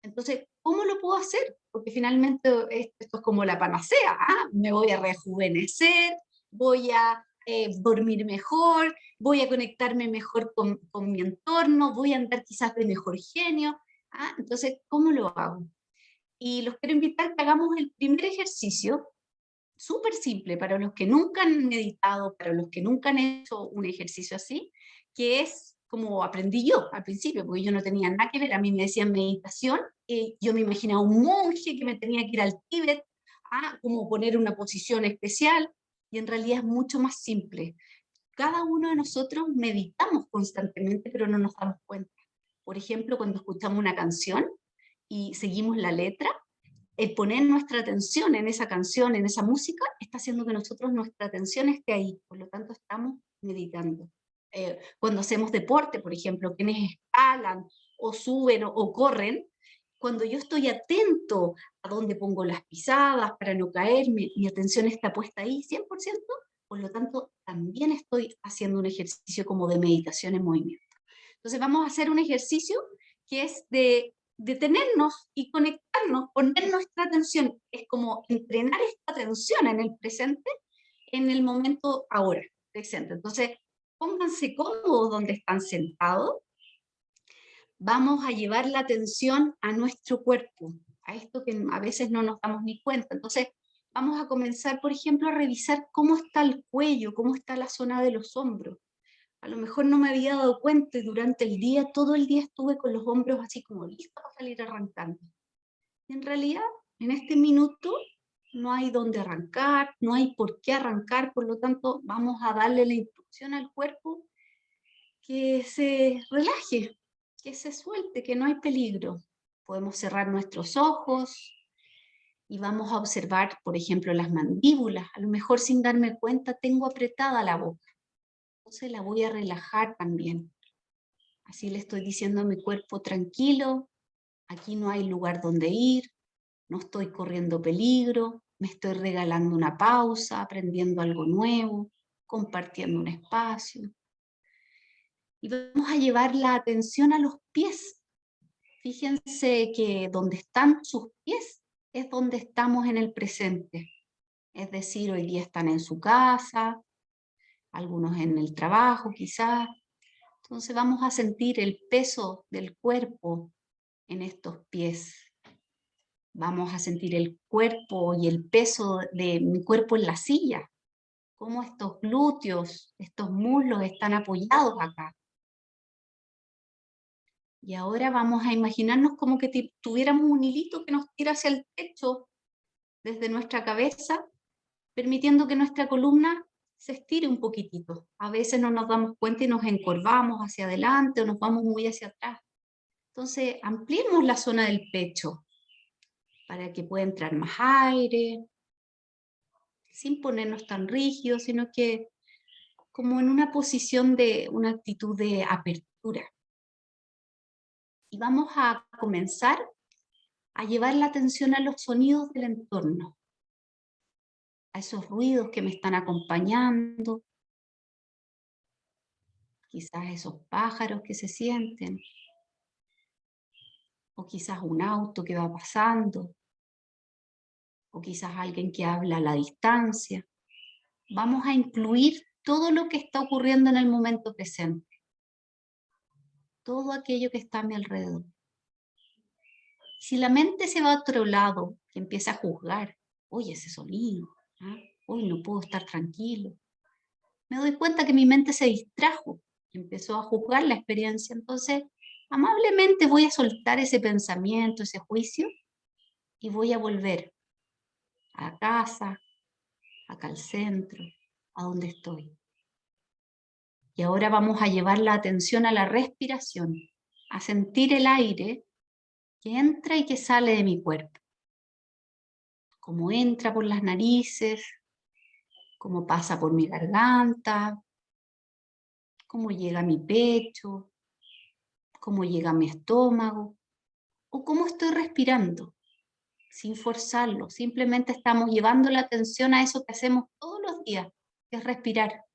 Entonces, ¿cómo lo puedo hacer? Porque finalmente esto es como la panacea, ¿ah? Me voy a rejuvenecer, voy a dormir mejor, voy a conectarme mejor con mi entorno, voy a andar quizás de mejor genio. ¿Ah? Entonces, ¿cómo lo hago? Y los quiero invitar a que hagamos el primer ejercicio, súper simple, para los que nunca han meditado, para los que nunca han hecho un ejercicio así, que es como aprendí yo al principio, porque yo no tenía nada que ver, a mí me decían meditación, y yo me imaginaba un monje que me tenía que ir al Tíbet, a como poner una posición especial, y en realidad es mucho más simple. Cada uno de nosotros meditamos constantemente, pero no nos damos cuenta. Por ejemplo, cuando escuchamos una canción y seguimos la letra, el poner nuestra atención en esa canción, en esa música, está haciendo que nosotros nuestra atención esté ahí, por lo tanto estamos meditando. Cuando hacemos deporte, por ejemplo, quienes escalan o suben o corren, cuando yo estoy atento a dónde pongo las pisadas para no caerme, mi atención está puesta ahí 100%, por lo tanto también estoy haciendo un ejercicio como de meditación en movimiento. Entonces vamos a hacer un ejercicio que es de detenernos y conectarnos, poner nuestra atención, es como entrenar esta atención en el presente, en el momento ahora, presente. Entonces, pónganse cómodos donde están sentados, vamos a llevar la atención a nuestro cuerpo, a esto que a veces no nos damos ni cuenta. Entonces, vamos a comenzar, por ejemplo, a revisar cómo está el cuello, cómo está la zona de los hombros. A lo mejor no me había dado cuenta y durante el día, todo el día estuve con los hombros así como listos para salir arrancando. Y en realidad, en este minuto no hay dónde arrancar, no hay por qué arrancar, por lo tanto vamos a darle la instrucción al cuerpo que se relaje, que se suelte, que no hay peligro. Podemos cerrar nuestros ojos y vamos a observar, por ejemplo, las mandíbulas. A lo mejor sin darme cuenta tengo apretada la boca. Entonces la voy a relajar también. Así le estoy diciendo a mi cuerpo, tranquilo, aquí no hay lugar donde ir, no estoy corriendo peligro, me estoy regalando una pausa, aprendiendo algo nuevo, compartiendo un espacio. Y vamos a llevar la atención a los pies. Fíjense que donde están sus pies es donde estamos en el presente. Es decir, hoy día están en su casa, algunos en el trabajo quizás. Entonces vamos a sentir el peso del cuerpo en estos pies. Vamos a sentir el cuerpo y el peso de mi cuerpo en la silla. Cómo estos glúteos, estos muslos están apoyados acá. Y ahora vamos a imaginarnos como que tuviéramos un hilito que nos tira hacia el techo desde nuestra cabeza, permitiendo que nuestra columna se estire un poquitito. A veces no nos damos cuenta y nos encorvamos hacia adelante o nos vamos muy hacia atrás. Entonces, ampliemos la zona del pecho para que pueda entrar más aire, sin ponernos tan rígidos, sino que como en una posición de una actitud de apertura. Y vamos a comenzar a llevar la atención a los sonidos del entorno, a esos ruidos que me están acompañando, quizás esos pájaros que se sienten, o quizás un auto que va pasando, o quizás alguien que habla a la distancia. Vamos a incluir todo lo que está ocurriendo en el momento presente, todo aquello que está a mi alrededor. Si la mente se va a otro lado, que empieza a juzgar, oye, ese sonido, hoy no puedo estar tranquilo, me doy cuenta que mi mente se distrajo y empezó a juzgar la experiencia. Entonces, amablemente voy a soltar ese pensamiento, ese juicio, y voy a volver a casa, acá al centro, a donde estoy. Y ahora vamos a llevar la atención a la respiración, a sentir el aire que entra y que sale de mi cuerpo. Cómo entra por las narices, cómo pasa por mi garganta, cómo llega a mi pecho, cómo llega a mi estómago, o cómo estoy respirando, sin forzarlo. Simplemente estamos llevando la atención a eso que hacemos todos los días, que es respirar,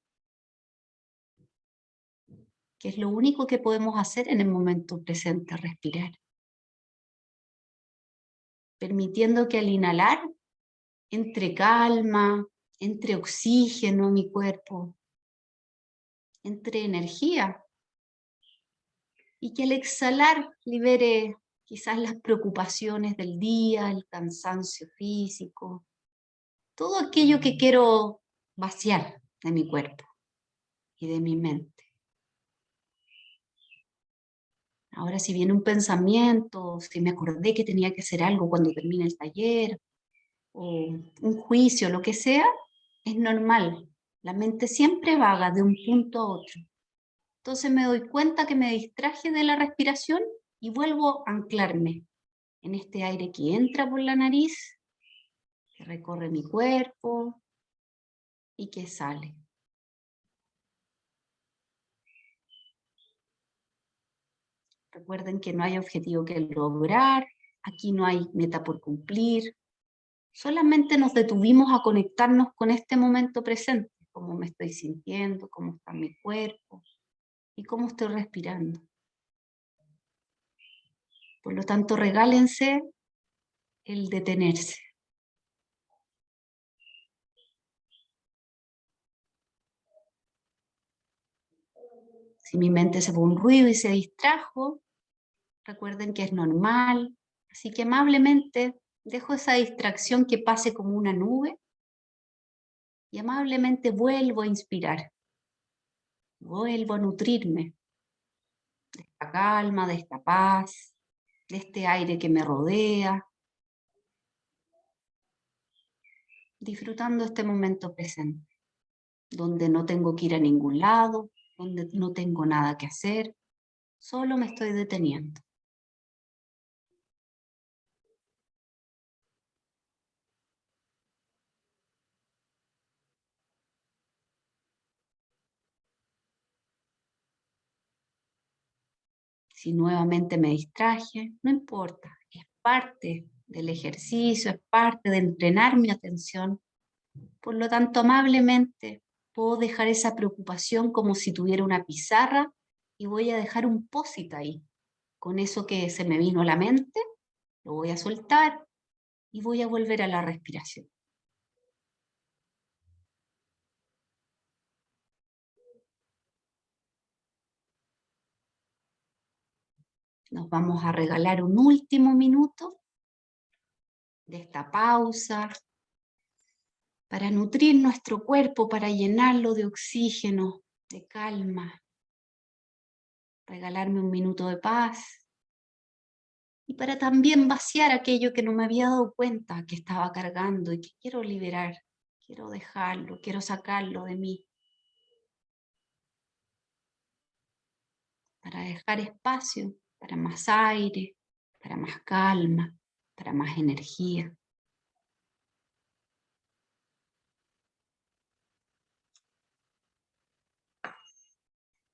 que es lo único que podemos hacer en el momento presente, respirar. Permitiendo que al inhalar entre calma, entre oxígeno en mi cuerpo, entre energía, y que al exhalar libere quizás las preocupaciones del día, el cansancio físico, todo aquello que quiero vaciar de mi cuerpo y de mi mente. Ahora, si viene un pensamiento, si me acordé que tenía que hacer algo cuando termine el taller, o un juicio, lo que sea, es normal. La mente siempre vaga de un punto a otro. Entonces me doy cuenta que me distraje de la respiración y vuelvo a anclarme en este aire que entra por la nariz, que recorre mi cuerpo y que sale. Recuerden que no hay objetivo que lograr, aquí no hay meta por cumplir, solamente nos detuvimos a conectarnos con este momento presente, cómo me estoy sintiendo, cómo está mi cuerpo y cómo estoy respirando. Por lo tanto, regálense el detenerse. Si mi mente se fue un ruido y se distrajo, recuerden que es normal, así que amablemente dejo esa distracción que pase como una nube y amablemente vuelvo a inspirar, vuelvo a nutrirme de esta calma, de esta paz, de este aire que me rodea, disfrutando este momento presente, donde no tengo que ir a ningún lado, donde no tengo nada que hacer, solo me estoy deteniendo. Si nuevamente me distraje, no importa, es parte del ejercicio, es parte de entrenar mi atención. Por lo tanto, amablemente puedo dejar esa preocupación como si tuviera una pizarra y voy a dejar un post-it ahí. Con eso que se me vino a la mente, lo voy a soltar y voy a volver a la respiración. Nos vamos a regalar un último minuto de esta pausa para nutrir nuestro cuerpo, para llenarlo de oxígeno, de calma. Regalarme un minuto de paz. Y para también vaciar aquello que no me había dado cuenta que estaba cargando y que quiero liberar, quiero dejarlo, quiero sacarlo de mí. Para dejar espacio para más aire, para más calma, para más energía.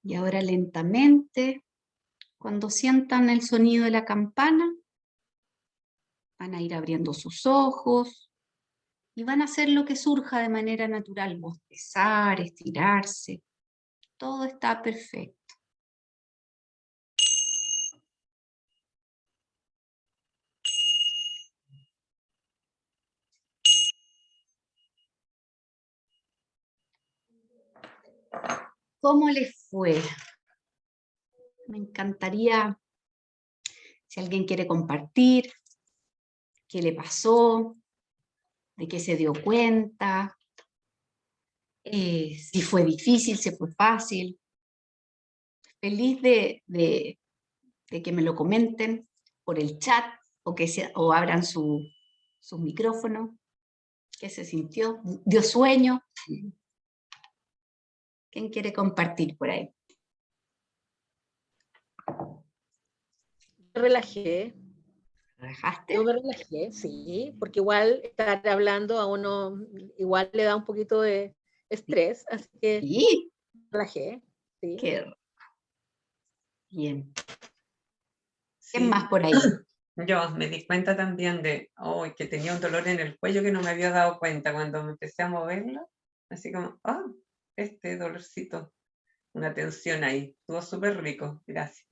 Y ahora lentamente, cuando sientan el sonido de la campana, Van a ir abriendo sus ojos y van a hacer lo que surja de manera natural, bostezar, estirarse. Todo está perfecto. ¿Cómo les fue? Me encantaría, si alguien quiere compartir, qué le pasó, de qué se dio cuenta, si fue difícil, si fue fácil. Feliz de que me lo comenten por el chat o abran su micrófono. ¿Qué se sintió? ¿Dio sueño? ¿Quién quiere compartir por ahí? Me relajé. ¿Relajaste? Yo me relajé, sí, porque igual estar hablando a uno igual le da un poquito de estrés, así que Sí, me relajé, sí. qué bien. Sí, ¿Quién más por ahí? yo me di cuenta también de que tenía un dolor en el cuello que no me había dado cuenta cuando me empecé a moverlo. Así como, este dolorcito, una tensión ahí. Estuvo súper rico, gracias.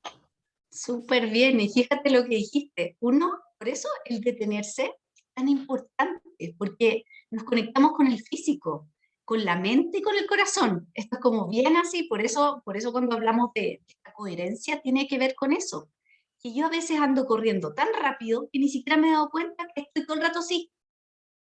Súper bien, y fíjate lo que dijiste. Uno, por eso el detenerse es tan importante, porque nos conectamos con el físico, con la mente y con el corazón. Esto es como bien así, por eso cuando hablamos de esta coherencia tiene que ver con eso. Que yo a veces ando corriendo tan rápido que ni siquiera me he dado cuenta que estoy todo el rato así,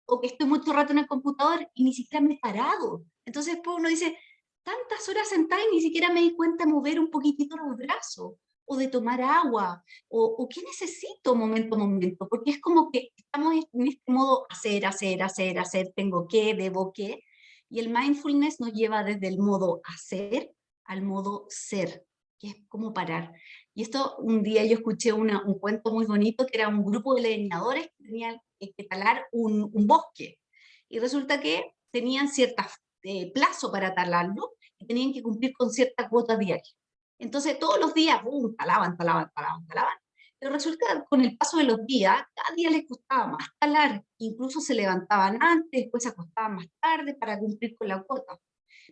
o que estoy mucho rato en el computador y ni siquiera me he parado. Entonces pues uno dice, tantas horas sentada y ni siquiera me di cuenta de mover un poquitito los brazos, o de tomar agua, o qué necesito momento a momento, porque es como que estamos en este modo hacer, tengo que, debo que, y el mindfulness nos lleva desde el modo hacer al modo ser, que es como parar. Y esto, un día yo escuché un cuento muy bonito, que era un grupo de leñadores que tenían que talar un bosque, y resulta que tenían cierto plazo para talarlo, y tenían que cumplir con cierta cuota diaria. Entonces todos los días, talaban, pero resulta que con el paso de los días, cada día les costaba más talar, incluso se levantaban antes, después se acostaban más tarde para cumplir con la cuota.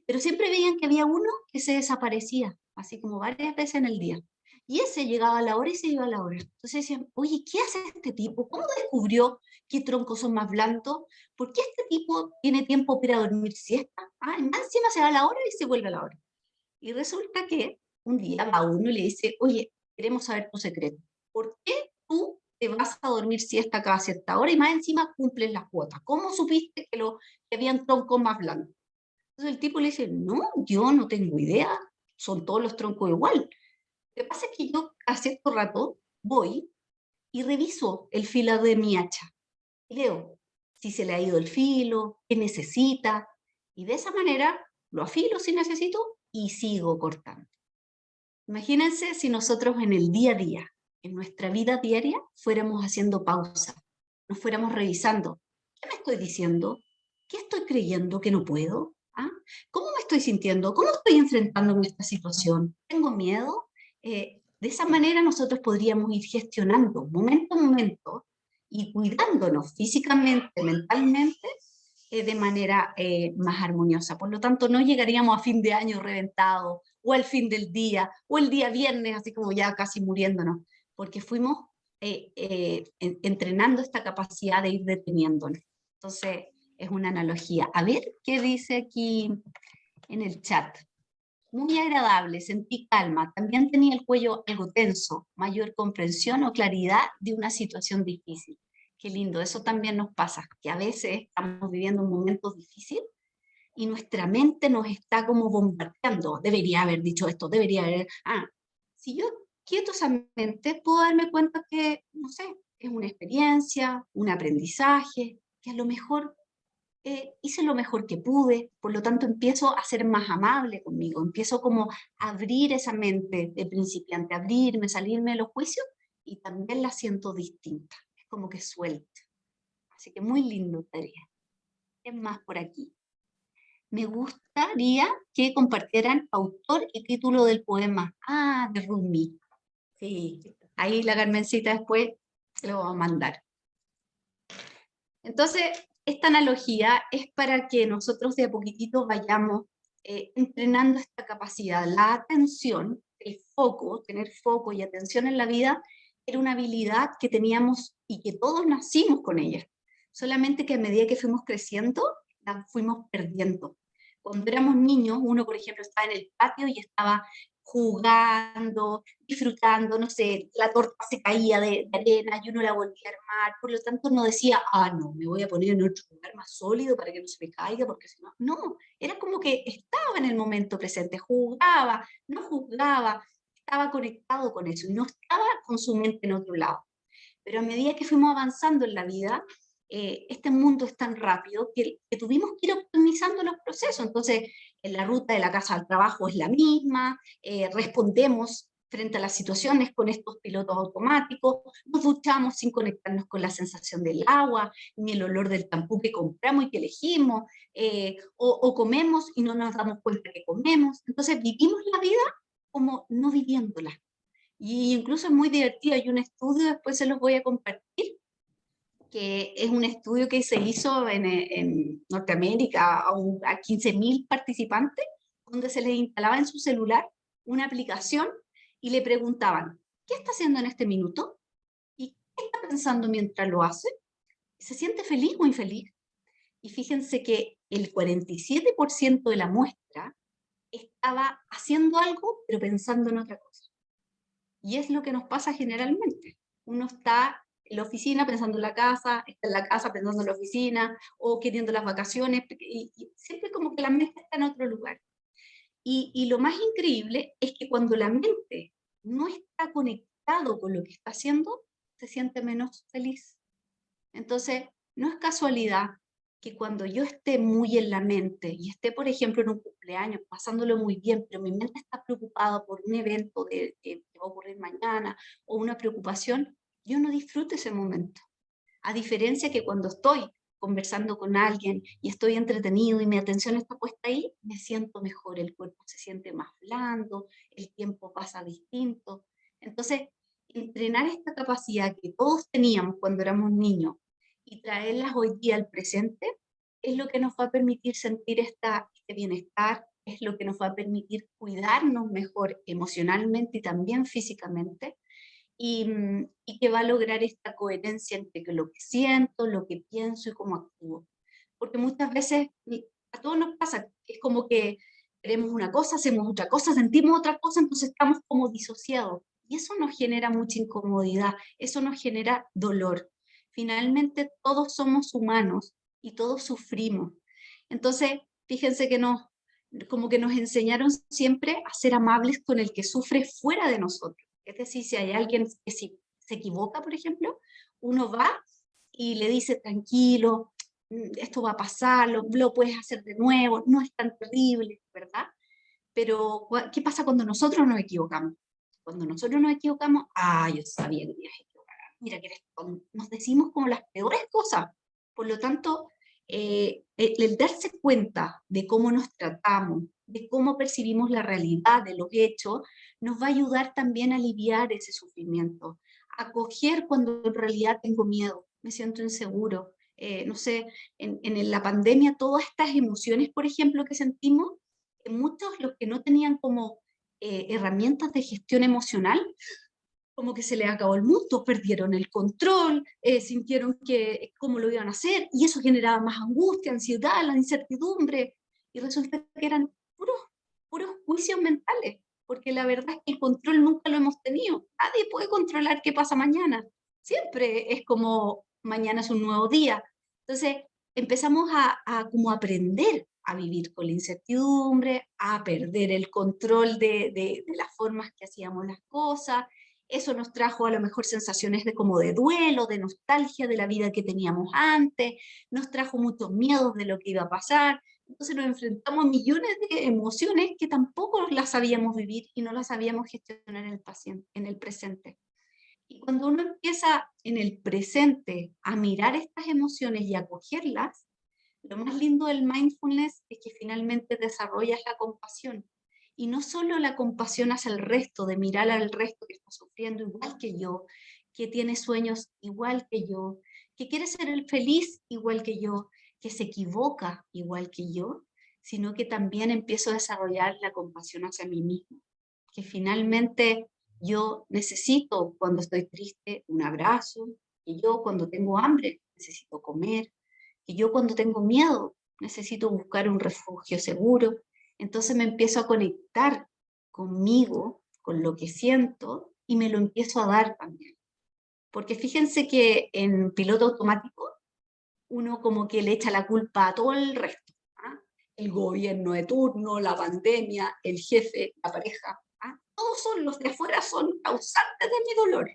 Pero siempre veían que había uno que se desaparecía, así como varias veces en el día. Y ese llegaba a la hora y se iba a la hora. Entonces decían, oye, ¿qué hace este tipo? ¿Cómo descubrió qué troncos son más blandos? ¿Por qué este tipo tiene tiempo para dormir siesta? Y más encima se va a la hora y se vuelve a la hora. Y resulta que un día va uno y le dice, oye, queremos saber tu secreto. ¿Por qué tú te vas a dormir siesta cada cierta hora y más encima cumples las cuotas? ¿Cómo supiste que habían troncos más blandos? Entonces el tipo le dice, no, yo no tengo idea, son todos los troncos igual. Lo que pasa es que yo a cierto rato voy y reviso el filo de mi hacha y veo si se le ha ido el filo, qué necesita, y de esa manera lo afilo si necesito y sigo cortando. Imagínense si nosotros en el día a día, en nuestra vida diaria, fuéramos haciendo pausa, nos fuéramos revisando, ¿qué me estoy diciendo? ¿Qué estoy creyendo que no puedo? ¿Cómo me estoy sintiendo? ¿Cómo estoy enfrentándome a esta situación? ¿Tengo miedo? De esa manera nosotros podríamos ir gestionando momento a momento y cuidándonos físicamente, mentalmente, de manera más armoniosa. Por lo tanto, no llegaríamos a fin de año reventados, o al fin del día, o el día viernes, así como ya casi muriéndonos, porque fuimos entrenando esta capacidad de ir deteniéndonos. Entonces, es una analogía. A ver qué dice aquí en el chat. Muy agradable, sentí calma. También tenía el cuello algo tenso, mayor comprensión o claridad de una situación difícil. Qué lindo, eso también nos pasa, que a veces estamos viviendo un momento difícil y nuestra mente nos está como bombardeando. Debería haber dicho esto, debería haber... Si yo quieto esa mente, puedo darme cuenta que, no sé, es una experiencia, un aprendizaje, que a lo mejor hice lo mejor que pude, por lo tanto empiezo a ser más amable conmigo, empiezo como a abrir esa mente de principiante, abrirme, salirme de los juicios y también la siento distinta, es como que suelta. Así que muy lindo tarea. ¿Qué más por aquí? Me gustaría que compartieran autor y título del poema. De Rumi. Sí, ahí la Carmencita después se lo va a mandar. Entonces, esta analogía es para que nosotros de a poquitito vayamos entrenando esta capacidad. La atención, el foco, tener foco y atención en la vida, era una habilidad que teníamos y que todos nacimos con ella. Solamente que a medida que fuimos creciendo, la fuimos perdiendo. Cuando éramos niños, uno, por ejemplo, estaba en el patio y estaba jugando, disfrutando, no sé, la torta se caía de arena y uno la volvía a armar, por lo tanto no decía, no, me voy a poner en otro lugar más sólido para que no se me caiga, porque si no, no, era como que estaba en el momento presente, jugaba, no juzgaba, estaba conectado con eso, no estaba con su mente en otro lado. Pero a medida que fuimos avanzando en la vida, este mundo es tan rápido que tuvimos que ir optimizando los procesos. Entonces, en la ruta de la casa al trabajo es la misma, respondemos frente a las situaciones con estos pilotos automáticos, nos duchamos sin conectarnos con la sensación del agua, ni el olor del champú que compramos y que elegimos, o comemos y no nos damos cuenta que comemos. Entonces, vivimos la vida como no viviéndola. Y incluso es muy divertido, hay un estudio, después se los voy a compartir, que es un estudio que se hizo en Norteamérica a 15.000 participantes, donde se les instalaba en su celular una aplicación y le preguntaban, ¿qué está haciendo en este minuto? ¿Y qué está pensando mientras lo hace? ¿Se siente feliz o infeliz? Y fíjense que el 47% de la muestra estaba haciendo algo, pero pensando en otra cosa. Y es lo que nos pasa generalmente. Uno está en la oficina pensando en la casa, está en la casa pensando en la oficina, o queriendo las vacaciones, y siempre como que la mente está en otro lugar. Y lo más increíble es que cuando la mente no está conectado con lo que está haciendo, se siente menos feliz. Entonces, no es casualidad que cuando yo esté muy en la mente y esté, por ejemplo, en un cumpleaños, pasándolo muy bien, pero mi mente está preocupada por un evento que va a ocurrir mañana o una preocupación, yo no disfruto ese momento. A diferencia que cuando estoy conversando con alguien y estoy entretenido y mi atención está puesta ahí, me siento mejor, el cuerpo se siente más blando, el tiempo pasa distinto. Entonces, entrenar esta capacidad que todos teníamos cuando éramos niños y traerlas hoy día al presente es lo que nos va a permitir sentir este bienestar, es lo que nos va a permitir cuidarnos mejor emocionalmente y también físicamente, y que va a lograr esta coherencia entre lo que siento, lo que pienso y cómo actúo. Porque muchas veces a todos nos pasa, es como que queremos una cosa, hacemos otra cosa, sentimos otra cosa, entonces estamos como disociados. Y eso nos genera mucha incomodidad, eso nos genera dolor. Finalmente todos somos humanos y todos sufrimos. Entonces, fíjense que como que nos enseñaron siempre a ser amables con el que sufre fuera de nosotros. Es decir, si hay alguien que se equivoca, por ejemplo, uno va y le dice, tranquilo, esto va a pasar, lo puedes hacer de nuevo, no es tan terrible, ¿verdad? Pero, ¿qué pasa cuando nosotros nos equivocamos? Cuando nosotros nos equivocamos, yo sabía que te ibas a equivocar, mira que eres tonto. Nos decimos como las peores cosas. Por lo tanto, el darse cuenta de cómo nos tratamos, de cómo percibimos la realidad de los hechos, nos va a ayudar también a aliviar ese sufrimiento, a acoger cuando en realidad tengo miedo, me siento inseguro. No sé, en la pandemia todas estas emociones, por ejemplo, que sentimos, muchos los que no tenían como herramientas de gestión emocional, como que se les acabó el mundo, perdieron el control, sintieron que cómo lo iban a hacer, y eso generaba más angustia, ansiedad, la incertidumbre, y resulta que eran puros juicios mentales, porque la verdad es que el control nunca lo hemos tenido. Nadie puede controlar qué pasa mañana. Siempre es como mañana es un nuevo día. Entonces empezamos a como aprender a vivir con la incertidumbre, a perder el control de las formas que hacíamos las cosas. Eso nos trajo a lo mejor sensaciones como de duelo, de nostalgia de la vida que teníamos antes, nos trajo muchos miedos de lo que iba a pasar. Entonces nos enfrentamos a millones de emociones que tampoco las sabíamos vivir y no las sabíamos gestionar en el presente. Y cuando uno empieza en el presente a mirar estas emociones y a acogerlas, lo más lindo del mindfulness es que finalmente desarrollas la compasión. Y no solo la compasión hacia el resto, de mirar al resto que está sufriendo igual que yo, que tiene sueños igual que yo, que quiere ser el feliz igual que yo, que se equivoca igual que yo, sino que también empiezo a desarrollar la compasión hacia mí mismo, que finalmente yo necesito cuando estoy triste un abrazo, que yo cuando tengo hambre necesito comer, que yo cuando tengo miedo necesito buscar un refugio seguro. Entonces me empiezo a conectar conmigo, con lo que siento, y me lo empiezo a dar también. Porque fíjense que en piloto automático uno como que le echa la culpa a todo el resto. ¿Ah? El gobierno de turno, la pandemia, el jefe, la pareja. ¿Ah? Todos son los de afuera, son causantes de mi dolor.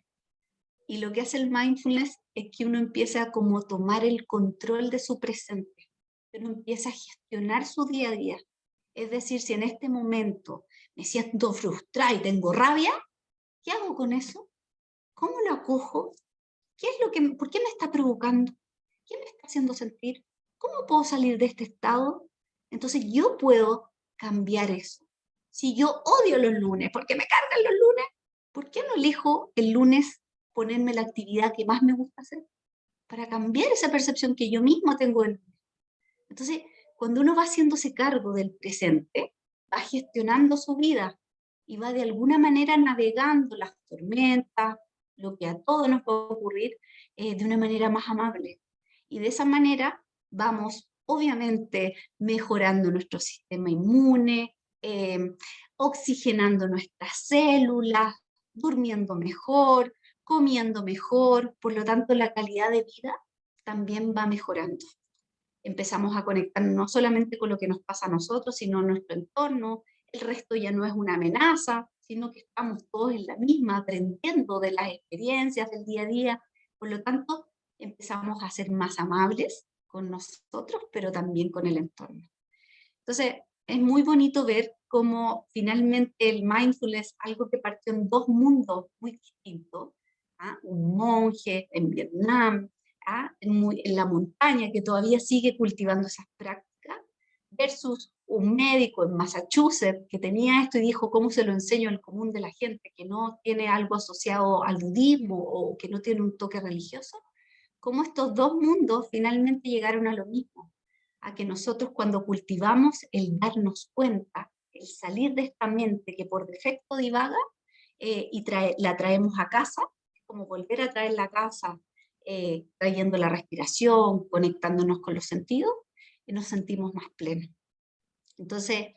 Y lo que hace el mindfulness es que uno empieza a como tomar el control de su presente. Uno empieza a gestionar su día a día. Es decir, si en este momento me siento frustrada y tengo rabia, ¿qué hago con eso? ¿Cómo lo acojo? ¿Por qué me está provocando? ¿Qué me está haciendo sentir? ¿Cómo puedo salir de este estado? Entonces yo puedo cambiar eso. Si yo odio los lunes, porque me cargan los lunes, ¿por qué no elijo el lunes ponerme la actividad que más me gusta hacer? Para cambiar esa percepción que yo misma tengo del lunes. Entonces, cuando uno va haciéndose cargo del presente, va gestionando su vida y va de alguna manera navegando las tormentas, lo que a todos nos puede ocurrir, de una manera más amable. Y de esa manera vamos, obviamente, mejorando nuestro sistema inmune, oxigenando nuestras células, durmiendo mejor, comiendo mejor, por lo tanto la calidad de vida también va mejorando. Empezamos a conectarnos no solamente con lo que nos pasa a nosotros, sino en nuestro entorno. El resto ya no es una amenaza, sino que estamos todos en la misma, aprendiendo de las experiencias del día a día. Por lo tanto, empezamos a ser más amables con nosotros, pero también con el entorno. Entonces, es muy bonito ver cómo finalmente el mindfulness, algo que partió en dos mundos muy distintos, ¿ah? Un monje en Vietnam, ¿ah? En la montaña que todavía sigue cultivando esas prácticas, versus un médico en Massachusetts que tenía esto y dijo, ¿cómo se lo enseño al común de la gente que no tiene algo asociado al budismo o que no tiene un toque religioso? Cómo estos dos mundos finalmente llegaron a lo mismo, a que nosotros cuando cultivamos el darnos cuenta, el salir de esta mente que por defecto divaga y la traemos a casa, como volver a traer la casa, trayendo la respiración, conectándonos con los sentidos, y nos sentimos más plenos. Entonces,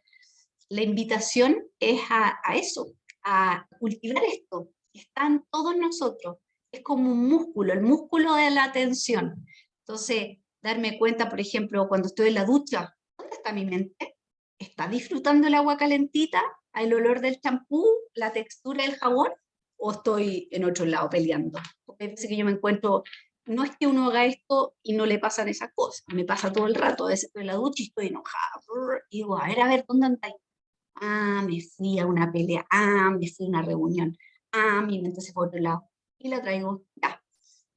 la invitación es a eso, a cultivar esto, que está en todos nosotros. Es como un músculo, el músculo de la atención. Entonces, darme cuenta, por ejemplo, cuando estoy en la ducha, ¿dónde está mi mente? ¿Está disfrutando el agua calentita, el olor del champú, la textura del jabón? ¿O estoy en otro lado peleando? Porque hay veces que yo me encuentro, no es que uno haga esto y no le pasan esas cosas, me pasa todo el rato, a veces estoy en la ducha y estoy enojada, y digo, a ver, ¿dónde andáis? Ah, me fui a una pelea, ah, me fui a una reunión, ah, mi mente se fue a otro lado. Y la traigo, ya,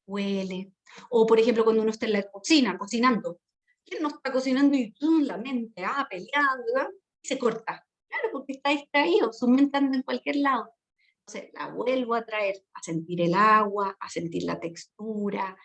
huele. O por ejemplo, cuando uno está en la cocina, cocinando. ¿Quién no está cocinando y la mente, peleando, ¿verdad? Y se corta? Claro, porque está distraído, su mente anda en cualquier lado. Entonces la vuelvo a traer, a sentir el agua, a sentir la textura.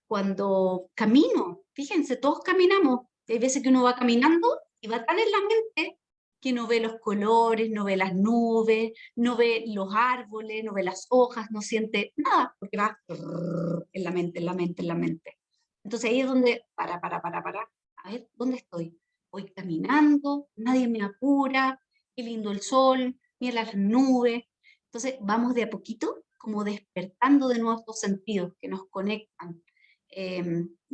Cuando camino, fíjense, todos caminamos. Hay veces que uno va caminando y va tan en la mente que no ve los colores, no ve las nubes, no ve los árboles, no ve las hojas, no siente nada, porque va en la mente, en la mente, en la mente. Entonces ahí es donde, a ver, ¿dónde estoy? Voy caminando, nadie me apura, qué lindo el sol, mira las nubes. Entonces vamos de a poquito como despertando de nuevo estos sentidos que nos conectan.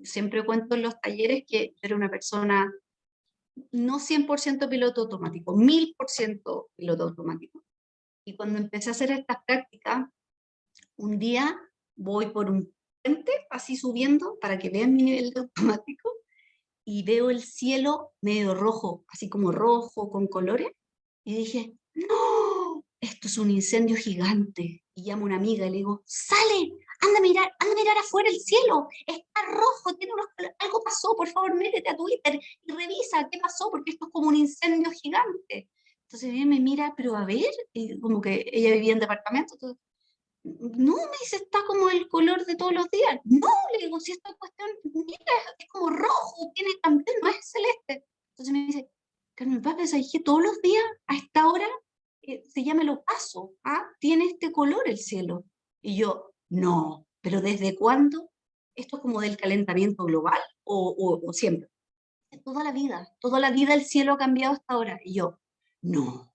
Siempre cuento en los talleres que yo era una persona no 100% piloto automático, 1000% piloto automático. Y cuando empecé a hacer estas prácticas, un día voy por un puente, así subiendo, para que vean mi nivel de automático, y veo el cielo medio rojo, así como rojo, con colores, y dije, no, esto es un incendio gigante. Y llamo a una amiga y le digo, sale, anda a mirar afuera el cielo, está rojo, tiene unos colores, algo pasó, por favor, métete a Twitter y revisa qué pasó, porque esto es como un incendio gigante. Entonces ella me mira, pero a ver, y como que ella vivía en departamento, entonces No, me dice, está como el color de todos los días. No, le digo, si esta cuestión, mira, es como rojo, tiene también, no es celeste. Entonces me dice, Carmen Paz, ¿sabes que todos los días a esta hora se llama el ocaso? ¿Ah? Tiene este color el cielo. Y yo, no, pero ¿desde cuándo? ¿Esto es como del calentamiento global o siempre? Toda la vida el cielo ha cambiado hasta ahora. Y yo, no.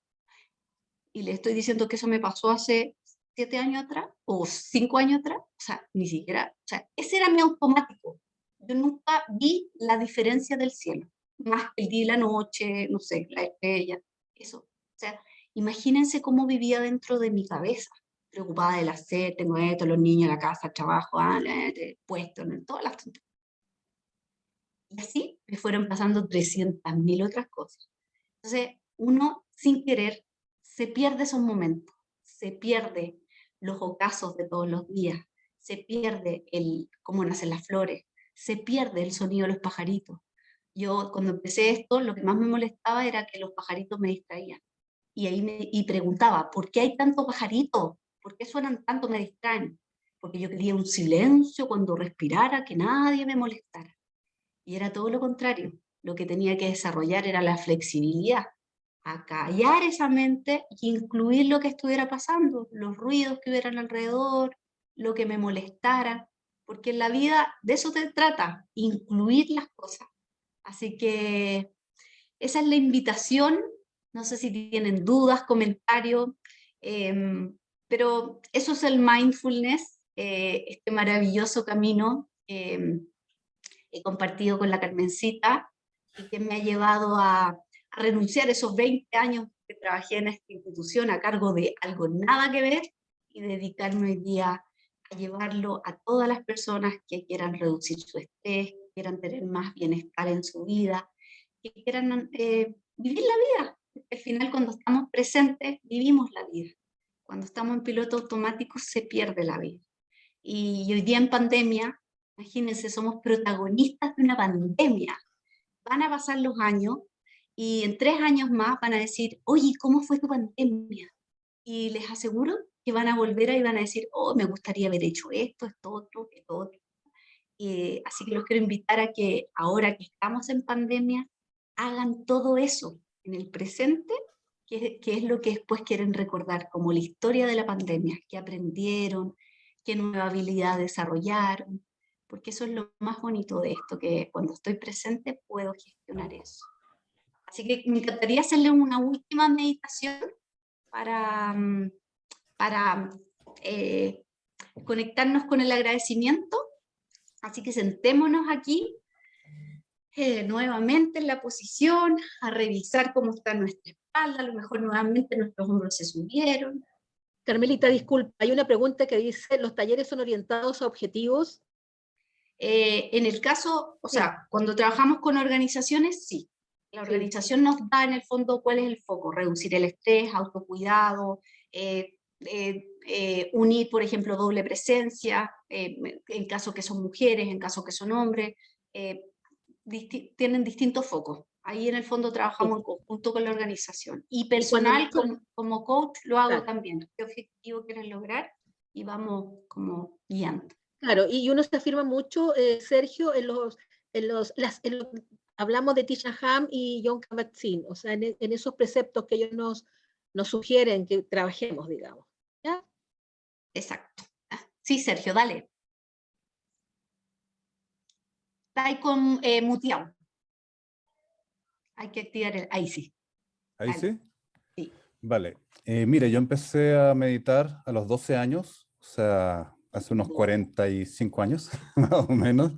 Y le estoy diciendo que eso me pasó hace 7 años atrás o 5 años atrás. O sea, ni siquiera, o sea, ese era mi automático. Yo nunca vi la diferencia del cielo, más que el día y la noche, no sé, la estrella, eso. O sea, imagínense cómo vivía dentro de mi cabeza, preocupada de la sed, tengo esto, los niños, la casa, el trabajo, puesto, ¿no? Todas las tonterías. Y así me fueron pasando 300.000 otras cosas. Entonces, uno sin querer se pierde esos momentos, se pierde los ocasos de todos los días, se pierde el cómo nacen las flores, se pierde el sonido de los pajaritos. Yo cuando empecé esto, lo que más me molestaba era que los pajaritos me distraían. Y ahí y preguntaba, ¿por qué hay tanto pajarito? ¿Por qué suenan tanto, me distraen? Porque yo quería un silencio cuando respirara, que nadie me molestara. Y era todo lo contrario. Lo que tenía que desarrollar era la flexibilidad, acallar esa mente y incluir lo que estuviera pasando, los ruidos que hubieran alrededor, lo que me molestara, porque en la vida de eso se trata, incluir las cosas. Así que esa es la invitación. No sé si tienen dudas, comentarios, pero eso es el mindfulness, este maravilloso camino. He compartido con la Carmencita y que me ha llevado a renunciar esos 20 años que trabajé en esta institución a cargo de algo nada que ver y dedicarme hoy día a llevarlo a todas las personas que quieran reducir su estrés, que quieran tener más bienestar en su vida, que quieran vivir la vida. Porque al final cuando estamos presentes vivimos la vida. Cuando estamos en piloto automático se pierde la vida. Y hoy día en pandemia, imagínense, somos protagonistas de una pandemia. Van a pasar los años y en 3 años más van a decir, oye, ¿cómo fue tu pandemia? Y les aseguro que van a volver y van a decir, oh, me gustaría haber hecho esto otro. Así que los quiero invitar a que ahora que estamos en pandemia, hagan todo eso en el presente, que es lo que después quieren recordar, como la historia de la pandemia, que aprendieron, qué nueva habilidad desarrollaron, porque eso es lo más bonito de esto, que cuando estoy presente puedo gestionar eso. Así que me encantaría hacerle una última meditación para, para conectarnos con el agradecimiento. Así que sentémonos aquí nuevamente en la posición, a revisar cómo está nuestra espalda, a lo mejor nuevamente nuestros hombros se subieron. Carmelita, disculpa, hay una pregunta que dice, ¿los talleres son orientados a objetivos? En el caso, o sea, cuando trabajamos con organizaciones, sí. La organización nos da en el fondo cuál es el foco, reducir el estrés, autocuidado, unir, por ejemplo, doble presencia, en caso que son mujeres, en caso que son hombres, tienen distintos focos. Ahí en el fondo trabajamos en conjunto con la organización. Y personal, como coach, lo hago también. ¿Qué objetivo quieres lograr? Y vamos como guiando. Claro, y uno se afirma mucho, Sergio, hablamos de Tisha Ham y John Kabat-Zinn, o sea, en esos preceptos que ellos nos sugieren que trabajemos, digamos. ¿Ya? Exacto. Sí, Sergio, dale. Está ahí con muteado. Hay que activar el... Ahí sí. ¿Ahí Dale. sí? Sí. Vale. Mire, yo empecé a meditar a los 12 años, o sea, hace unos 45 años, más o menos,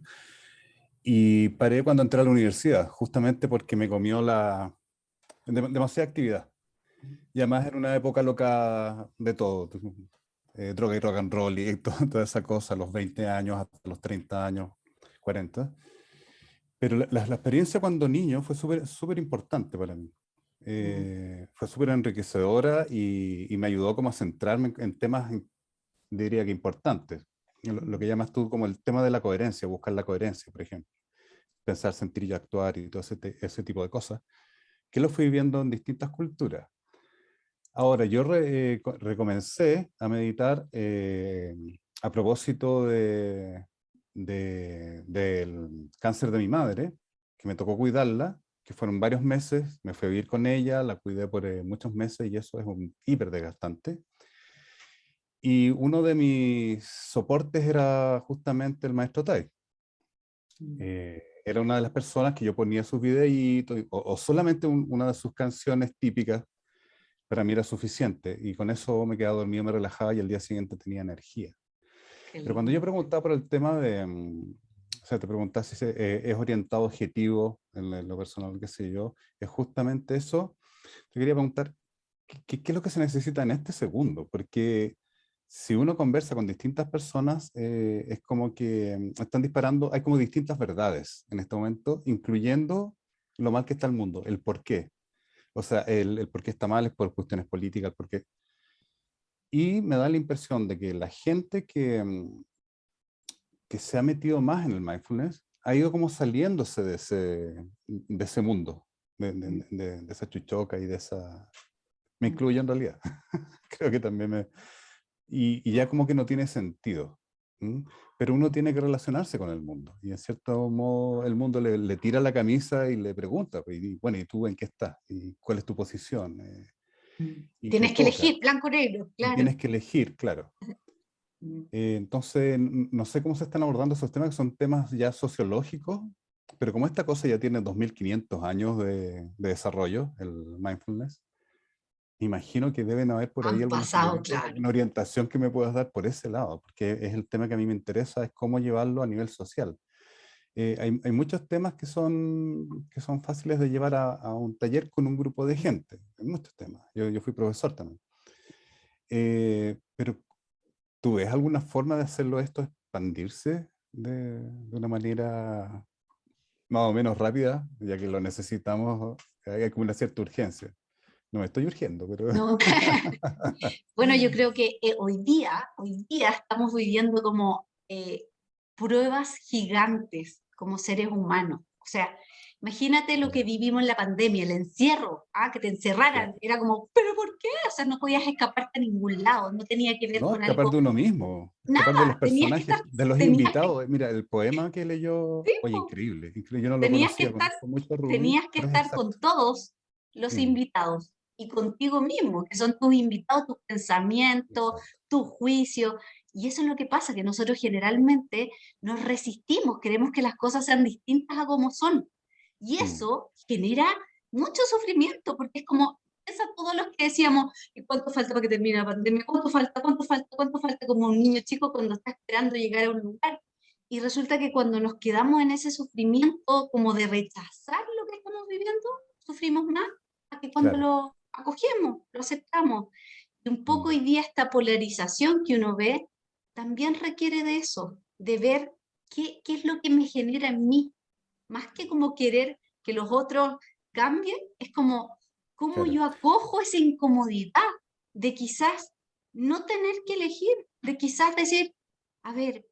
y paré cuando entré a la universidad, justamente porque me comió demasiada actividad. Y además en una época loca de todo, droga y rock and roll y toda esa cosa, a los 20 años hasta los 30 años, 40. Pero la experiencia cuando niño fue súper importante para mí. Fue súper enriquecedora y me ayudó como a centrarme en temas, diría que importantes. Lo que llamas tú como el tema de la coherencia, buscar la coherencia, por ejemplo. Pensar, sentir y actuar y todo ese tipo de cosas, que lo fui viendo en distintas culturas. Ahora, yo recomencé a meditar a propósito del cáncer de mi madre, que me tocó cuidarla, que fueron varios meses, me fui a vivir con ella, la cuidé por muchos meses y eso es un hiper desgastante. Y uno de mis soportes era justamente el maestro Tai. Era una de las personas que yo ponía sus videitos o solamente una de sus canciones típicas. Para mí era suficiente y con eso me quedaba dormido, me relajaba y al día siguiente tenía energía. Pero cuando yo preguntaba por el tema de, o sea, te preguntaba si es orientado objetivo en lo personal, qué sé yo, es justamente eso. Te quería preguntar, ¿qué es lo que se necesita en este segundo? Porque si uno conversa con distintas personas, es como que están disparando, hay como distintas verdades en este momento, incluyendo lo mal que está el mundo, el por qué. O sea, el por qué está mal es por cuestiones políticas, el por qué. Y me da la impresión de que la gente que se ha metido más en el mindfulness ha ido como saliéndose de ese mundo, de esa chuchoca y de esa... Me incluyo en realidad. Creo que también me... Y ya como que no tiene sentido. ¿Mm? Pero uno tiene que relacionarse con el mundo. Y en cierto modo el mundo le tira la camisa y le pregunta, pues, y, bueno, ¿y tú en qué estás? ¿Y cuál es tu posición? Y te Tienes que toca. elegir blanco o negro, Y claro. tienes que elegir, claro. Entonces, no sé cómo se están abordando esos temas, que son temas ya sociológicos, pero como esta cosa ya tiene 2500 años de desarrollo, el mindfulness, imagino que deben haber por ahí Han algunos pasado, lineamientos, claro. alguna orientación que me puedas dar por ese lado, porque es el tema que a mí me interesa, es cómo llevarlo a nivel social. Hay muchos temas que son fáciles de llevar a un taller con un grupo de gente, hay muchos temas. Yo fui profesor también. Pero ¿tú ves alguna forma de hacerlo esto expandirse de una manera más o menos rápida, ya que lo necesitamos, hay como una cierta urgencia? No me estoy urgiendo, pero... ¿No? Bueno, yo creo que hoy día estamos viviendo como pruebas gigantes como seres humanos. O sea, imagínate lo que vivimos en la pandemia, el encierro, que te encerraran. Sí. Era como, ¿pero por qué? O sea, no podías escaparte a ningún lado, no tenía que ver No, con escapar de algo, uno mismo, escapar de los nada, tenías que personajes, estar, de los tenías que, invitados. Mira, el poema que leyó, sí, oye, po, increíble, increíble. Yo no lo tenías que conocía, estar, conozco mucho a Rumi, tenías que pero es estar exacto. con todos los Mm, invitados y contigo mismo, que son tus invitados, tus pensamientos, exacto. tus juicios. Y eso es lo que pasa, que nosotros generalmente nos resistimos, queremos que las cosas sean distintas a como son. Y Mm, eso genera mucho sufrimiento, porque es como, piensa todos los que decíamos, ¿y cuánto falta para que termine la pandemia? ¿Cuánto falta? ¿Cuánto falta? ¿Cuánto falta? Como un niño chico cuando está esperando llegar a un lugar. Y resulta que cuando nos quedamos en ese sufrimiento como de rechazar lo que estamos viviendo, sufrimos más a que cuando claro. lo acogemos, lo aceptamos. Y un poco Mm, hoy día esta polarización que uno ve también requiere de eso, de ver qué es lo que me genera en mí, más que como querer que los otros cambien, es como cómo claro. yo acojo esa incomodidad de quizás no tener que elegir, de quizás decir, a ver,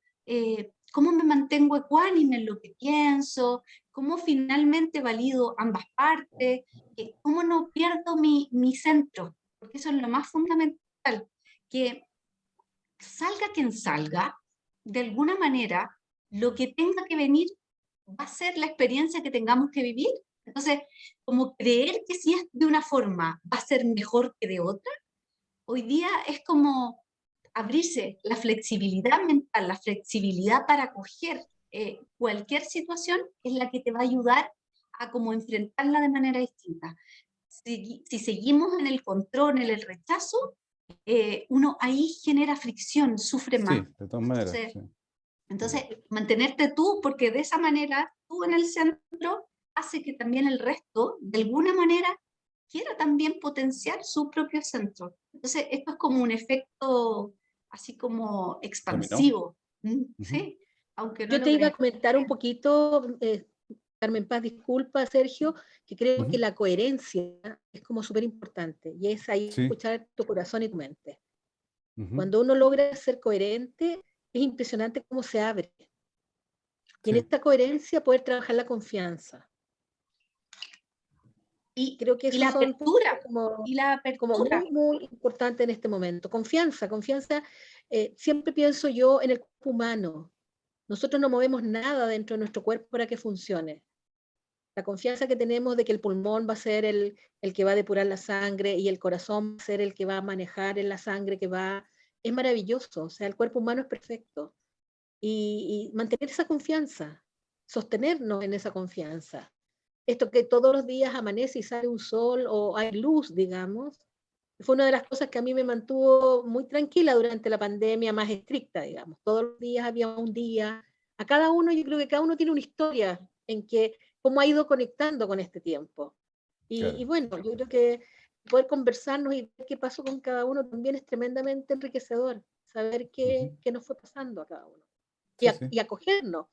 ¿cómo me mantengo ecuánime en lo que pienso? ¿Cómo finalmente valido ambas partes? ¿Cómo no pierdo mi centro? Porque eso es lo más fundamental, que salga quien salga, de alguna manera, lo que tenga que venir va a ser la experiencia que tengamos que vivir. Entonces, como creer que si es de una forma va a ser mejor que de otra, hoy día es como abrirse la flexibilidad mental, la flexibilidad para acoger cualquier situación es la que te va a ayudar a como enfrentarla de manera distinta. Si seguimos en el control, en el rechazo, uno ahí genera fricción, sufre Sí, más. de todas maneras, Entonces, sí. Mm, entonces, mantenerte tú, porque de esa manera tú en el centro hace que también el resto, de alguna manera, quiera también potenciar su propio centro. Entonces, esto es como un efecto así como ¿terminó? expansivo, Ujú. ¿sí? Aunque no Yo lo te iba a creas. comentar un poquito, Carmen Paz, disculpa, Sergio, que creo que Ujú. la coherencia es como súper importante y es ahí Sí. escuchar tu corazón y tu mente. Ujú. Cuando uno logra ser coherente, es impresionante cómo se abre. Y en Sí. esta coherencia poder trabajar la confianza. Y creo que Y la esos son apertura, como, y la como apertura. muy, muy importante en este momento. Confianza, siempre pienso yo en el cuerpo humano. Nosotros no movemos nada dentro de nuestro cuerpo para que funcione. La confianza que tenemos de que el pulmón va a ser el que va a depurar la sangre y el corazón va a ser el que va a manejar en la sangre es maravilloso. O sea, el cuerpo humano es perfecto. Y mantener esa confianza, sostenernos en esa confianza. Esto que todos los días amanece y sale un sol o hay luz, digamos, fue una de las cosas que a mí me mantuvo muy tranquila durante la pandemia más estricta, digamos. Todos los días había un día. A cada uno, yo creo que cada uno tiene una historia en que cómo ha ido conectando con este tiempo. Y Claro. bueno, yo creo que poder conversarnos y ver qué pasó con cada uno también es tremendamente enriquecedor, saber qué nos fue pasando a cada uno. Sí, sí. Y acogernos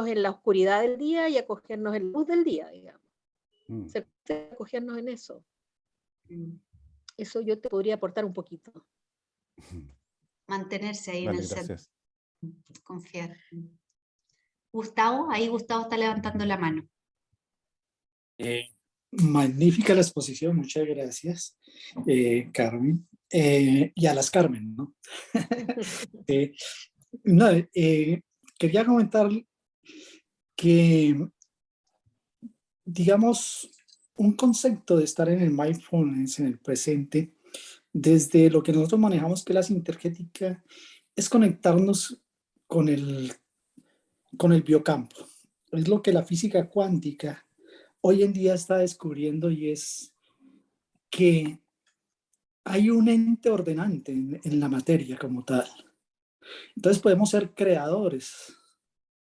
en la oscuridad del día y acogernos en la luz del día, digamos. Mm. Acogernos en eso. Eso yo te podría aportar un poquito. Mantenerse ahí en Vale, el centro, gracias. confiar. Gustavo, ahí Gustavo está levantando la mano. Magnífica la exposición, muchas gracias, Carmen. Y a las Carmen, ¿no? No, quería comentar que, digamos, un concepto de estar en el mindfulness, en el presente, desde lo que nosotros manejamos, que es la sintergética, es conectarnos con el biocampo. Es lo que la física cuántica hoy en día está descubriendo, y es que hay un ente ordenante en la materia como tal. Entonces podemos ser creadores,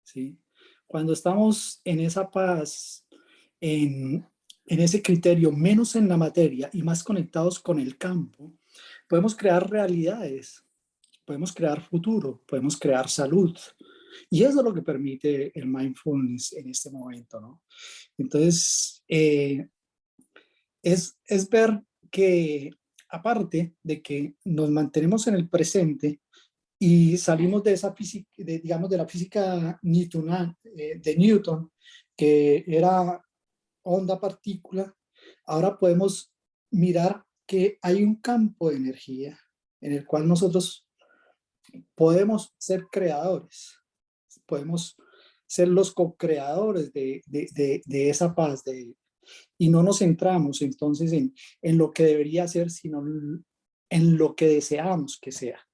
¿sí? Cuando estamos en esa paz, en ese criterio, menos en la materia y más conectados con el campo, podemos crear realidades, podemos crear futuro, podemos crear salud. Y eso es lo que permite el mindfulness en este momento, ¿no? Entonces, es ver que, aparte de que nos mantenemos en el presente y salimos de esa física, digamos, de la física newtoniana, de Newton, que era onda-partícula, ahora podemos mirar que hay un campo de energía en el cual nosotros podemos ser creadores, podemos ser los co-creadores de esa paz, y no nos centramos entonces en lo que debería ser, sino en lo que deseamos que sea,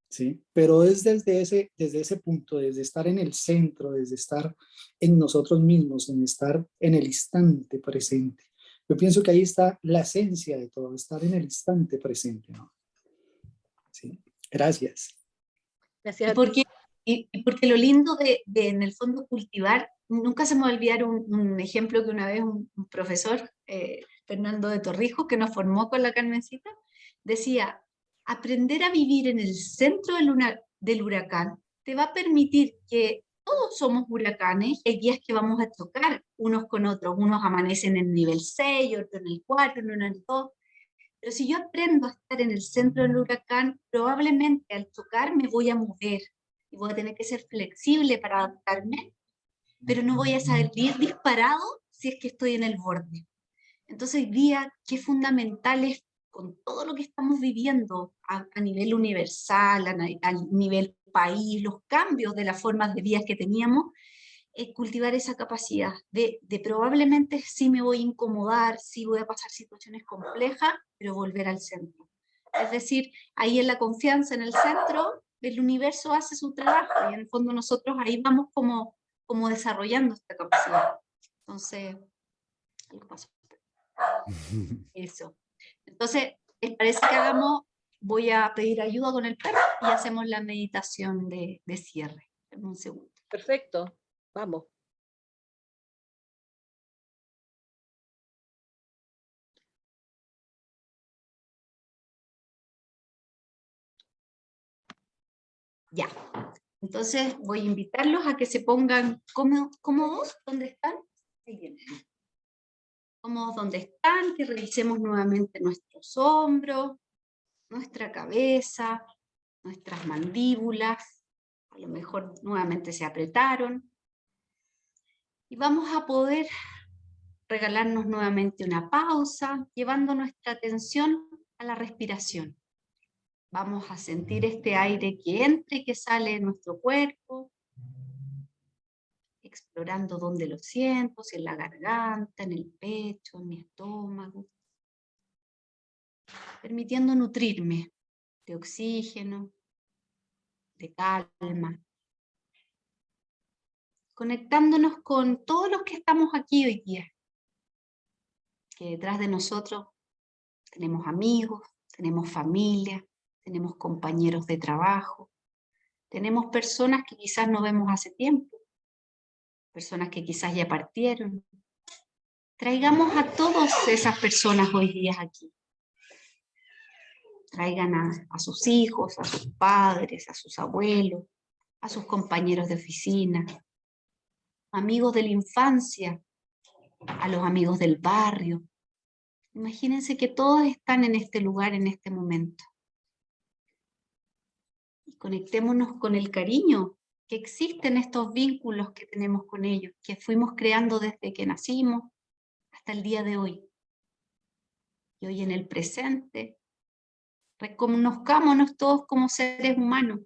¿sí? Pero es desde ese punto, desde estar en el centro, desde estar en nosotros mismos, en estar en el instante presente. Yo pienso que ahí está la esencia de todo, estar en el instante presente, ¿no? Sí. Gracias. Gracias Y a ti. porque lo lindo de en el fondo cultivar, nunca se me va a olvidar un ejemplo que una vez un profesor, Fernando de Torrijos, que nos formó con la Carmencita, decía: aprender a vivir en el centro del huracán te va a permitir que todos somos huracanes, hay días que vamos a chocar unos con otros, unos amanecen en el nivel 6, otros en el 4, uno en el 2, pero si yo aprendo a estar en el centro del huracán, probablemente al chocar me voy a mover y voy a tener que ser flexible para adaptarme, pero no voy a salir disparado si es que estoy en el borde. Entonces hoy día, qué fundamental es, con todo lo que estamos viviendo a nivel universal, a nivel país, los cambios de las formas de vida que teníamos, cultivar esa capacidad de probablemente sí me voy a incomodar, sí voy a pasar situaciones complejas, pero volver al centro. Es decir, ahí en la confianza en el centro, el universo hace su trabajo y en el fondo nosotros ahí vamos como desarrollando esta capacidad. Entonces, algo pasó. Eso. Entonces, ¿les parece que hagamos? Voy a pedir ayuda con el perro y hacemos la meditación de cierre. En un segundo. Perfecto. Vamos. Ya. Entonces voy a invitarlos a que se pongan cómodos donde están. Ahí vienen. Cómodos donde están, que revisemos nuevamente nuestros hombros, nuestra cabeza, nuestras mandíbulas. A lo mejor nuevamente se apretaron. Y vamos a poder regalarnos nuevamente una pausa, llevando nuestra atención a la respiración. Vamos a sentir este aire que entra y que sale de nuestro cuerpo, explorando dónde lo siento, si en la garganta, en el pecho, en mi estómago, permitiendo nutrirme de oxígeno, de calma, conectándonos con todos los que estamos aquí hoy día, que detrás de nosotros tenemos amigos, tenemos familia, tenemos compañeros de trabajo, tenemos personas que quizás no vemos hace tiempo, personas que quizás ya partieron. Traigamos a todas esas personas hoy día aquí. Traigan a sus hijos, a sus padres, a sus abuelos, a sus compañeros de oficina, amigos de la infancia, a los amigos del barrio. Imagínense que todos están en este lugar, en este momento. Y conectémonos con el cariño que existe en estos vínculos que tenemos con ellos, que fuimos creando desde que nacimos hasta el día de hoy. Y hoy en el presente, reconozcámonos todos como seres humanos,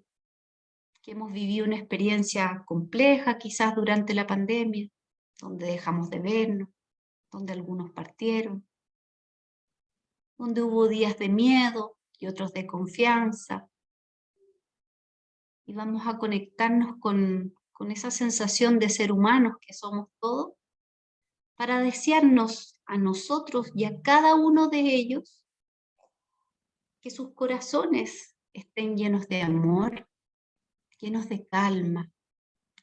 que hemos vivido una experiencia compleja quizás durante la pandemia, donde dejamos de vernos, donde algunos partieron, donde hubo días de miedo y otros de confianza. Y vamos a conectarnos con esa sensación de ser humanos que somos todos, para desearnos a nosotros y a cada uno de ellos que sus corazones estén llenos de amor, llenos de calma,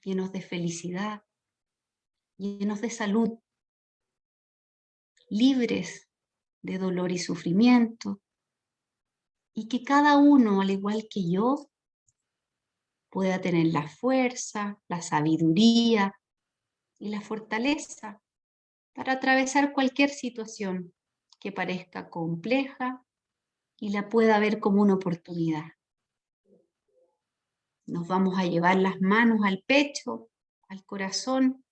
llenos de felicidad, llenos de salud, libres de dolor y sufrimiento, y que cada uno, al igual que yo, pueda tener la fuerza, la sabiduría y la fortaleza para atravesar cualquier situación que parezca compleja y la pueda ver como una oportunidad. Nos vamos a llevar las manos al pecho, al corazón,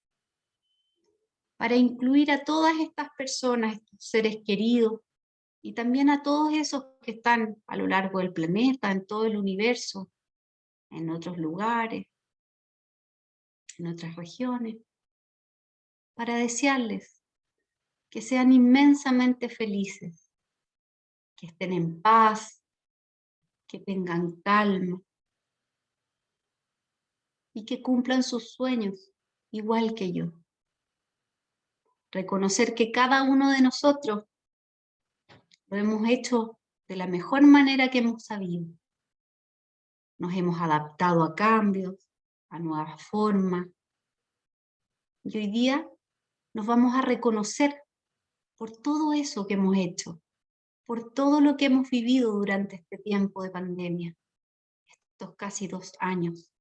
para incluir a todas estas personas, estos seres queridos, y también a todos esos que están a lo largo del planeta, en todo el universo, en otros lugares, en otras regiones, para desearles que sean inmensamente felices, que estén en paz, que tengan calma y que cumplan sus sueños igual que yo. Reconocer que cada uno de nosotros lo hemos hecho de la mejor manera que hemos sabido. Nos hemos adaptado a cambios, a nuevas formas. Y hoy día nos vamos a reconocer por todo eso que hemos hecho, por todo lo que hemos vivido durante este tiempo de pandemia, estos casi 2 años,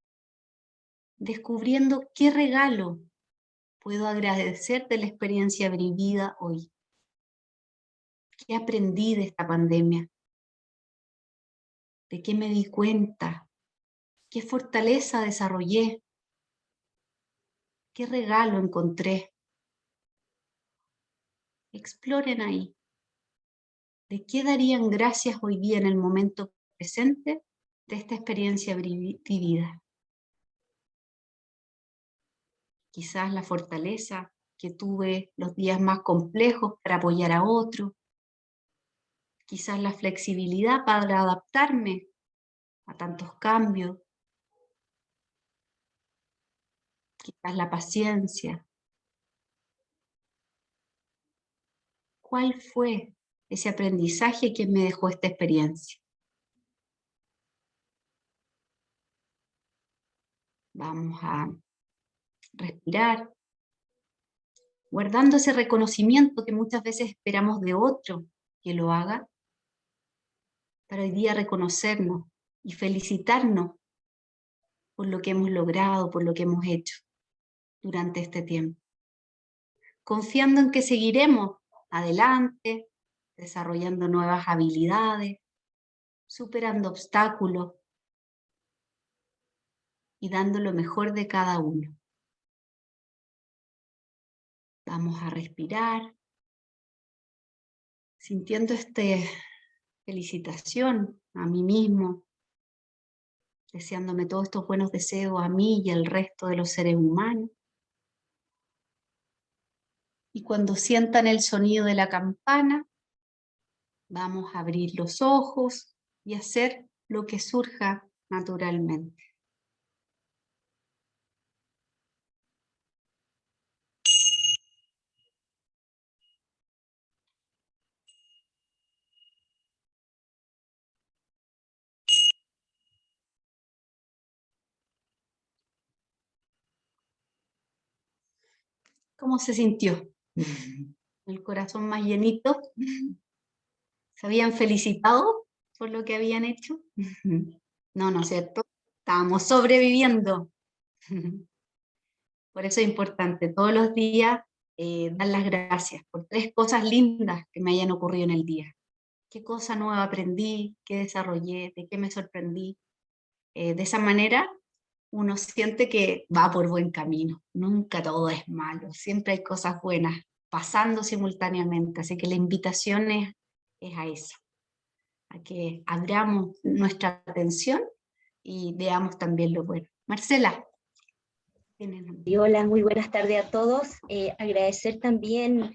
descubriendo qué regalo puedo agradecer de la experiencia vivida hoy. ¿Qué aprendí de esta pandemia? ¿De qué me di cuenta? ¿Qué fortaleza desarrollé? ¿Qué regalo encontré? Exploren ahí. ¿De qué darían gracias hoy día en el momento presente de esta experiencia vivida? Quizás la fortaleza que tuve los días más complejos para apoyar a otro. Quizás la flexibilidad para adaptarme a tantos cambios. Quizás la paciencia. ¿Cuál fue ese aprendizaje que me dejó esta experiencia? Vamos a respirar, guardando ese reconocimiento que muchas veces esperamos de otro que lo haga, para hoy día reconocernos y felicitarnos por lo que hemos logrado, por lo que hemos hecho durante este tiempo. Confiando en que seguiremos adelante, desarrollando nuevas habilidades, superando obstáculos y dando lo mejor de cada uno. Vamos a respirar, sintiendo felicitación a mí mismo, deseándome todos estos buenos deseos a mí y al resto de los seres humanos. Y cuando sientan el sonido de la campana, vamos a abrir los ojos y hacer lo que surja naturalmente. ¿Cómo se sintió? El corazón más llenito. ¿Se habían felicitado por lo que habían hecho? No, ¿no es cierto? Estábamos sobreviviendo. Por eso es importante todos los días dar las gracias por 3 cosas lindas que me hayan ocurrido en el día. ¿Qué cosa nueva aprendí? ¿Qué desarrollé? ¿De qué me sorprendí? De esa manera uno siente que va por buen camino. Nunca todo es malo, siempre hay cosas buenas pasando simultáneamente. Así que la invitación es a eso, a que abramos nuestra atención y veamos también lo bueno. Marcela. Hola, muy buenas tardes a todos. Agradecer también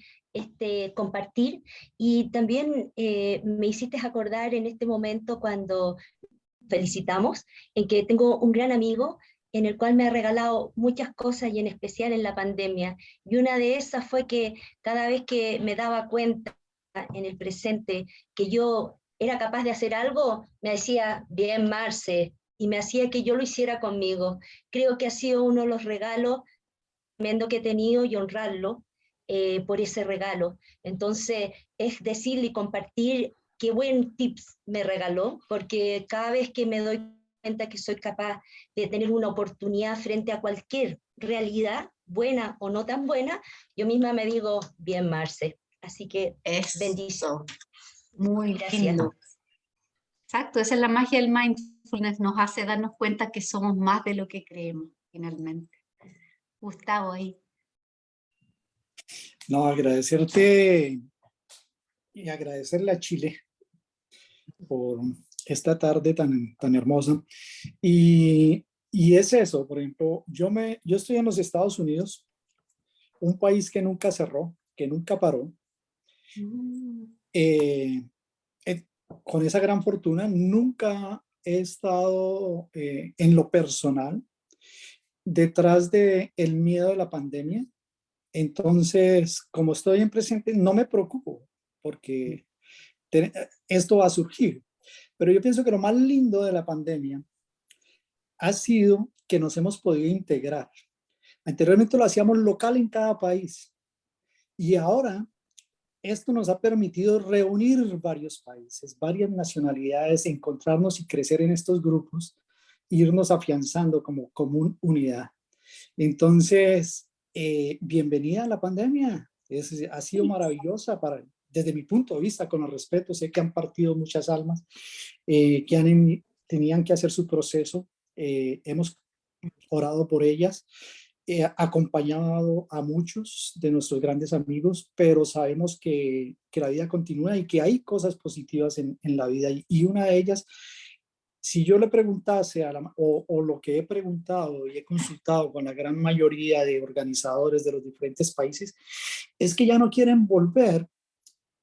compartir y también me hiciste acordar en este momento cuando felicitamos, en que tengo un gran amigo en el cual me ha regalado muchas cosas y en especial en la pandemia. Y una de esas fue que cada vez que me daba cuenta en el presente que yo era capaz de hacer algo, me decía, bien, Marce, y me hacía que yo lo hiciera conmigo. Creo que ha sido uno de los regalos tremendo que he tenido y honrarlo por ese regalo. Entonces, es decirle y compartir qué buen tips me regaló, porque cada vez que me doy cuenta que soy capaz de tener una oportunidad frente a cualquier realidad, buena o no tan buena, yo misma me digo, bien, Marce. Así que, bendición. Muy lindo. Exacto, esa es la magia del mindfulness, nos hace darnos cuenta que somos más de lo que creemos, finalmente. Gustavo, ahí. No, agradecerte y agradecerle a Chile por esta tarde tan hermosa. Y es eso, por ejemplo, yo estoy en los Estados Unidos, un país que nunca cerró, que nunca paró. Con esa gran fortuna, nunca he estado en lo personal detrás del miedo de la pandemia. Entonces, como estoy en presente, no me preocupo porque esto va a surgir. Pero yo pienso que lo más lindo de la pandemia ha sido que nos hemos podido integrar. Anteriormente lo hacíamos local en cada país y ahora esto nos ha permitido reunir varios países, varias nacionalidades, encontrarnos y crecer en estos grupos, irnos afianzando como unidad. Entonces, bienvenida a la pandemia. Ha sido maravillosa desde mi punto de vista, con el respeto. Sé que han partido muchas almas que tenían que hacer su proceso. Hemos orado por ellas. Acompañado a muchos de nuestros grandes amigos, pero sabemos que la vida continúa y que hay cosas positivas en la vida. Y una de ellas, si yo le preguntase o lo que he preguntado y he consultado con la gran mayoría de organizadores de los diferentes países, es que ya no quieren volver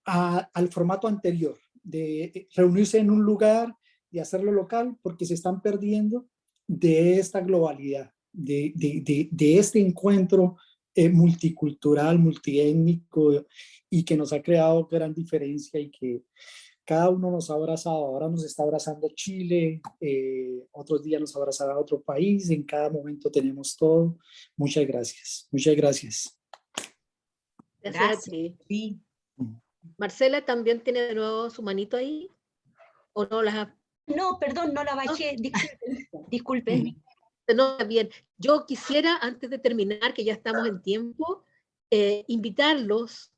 al formato anterior de reunirse en un lugar y hacerlo local, porque se están perdiendo de esta globalidad, de este encuentro multicultural, multiétnico, y que nos ha creado gran diferencia y que cada uno nos ha abrazado. Ahora nos está abrazando Chile, otros días nos abrazará otro país, en cada momento tenemos todo. Muchas gracias, muchas gracias. Gracias a ti. Sí. Marcela, ¿también tiene de nuevo su manito ahí? ¿O no las ha... No, perdón, no la baché, disculpen. No, bien. Yo quisiera, antes de terminar, que ya estamos en tiempo, invitarlos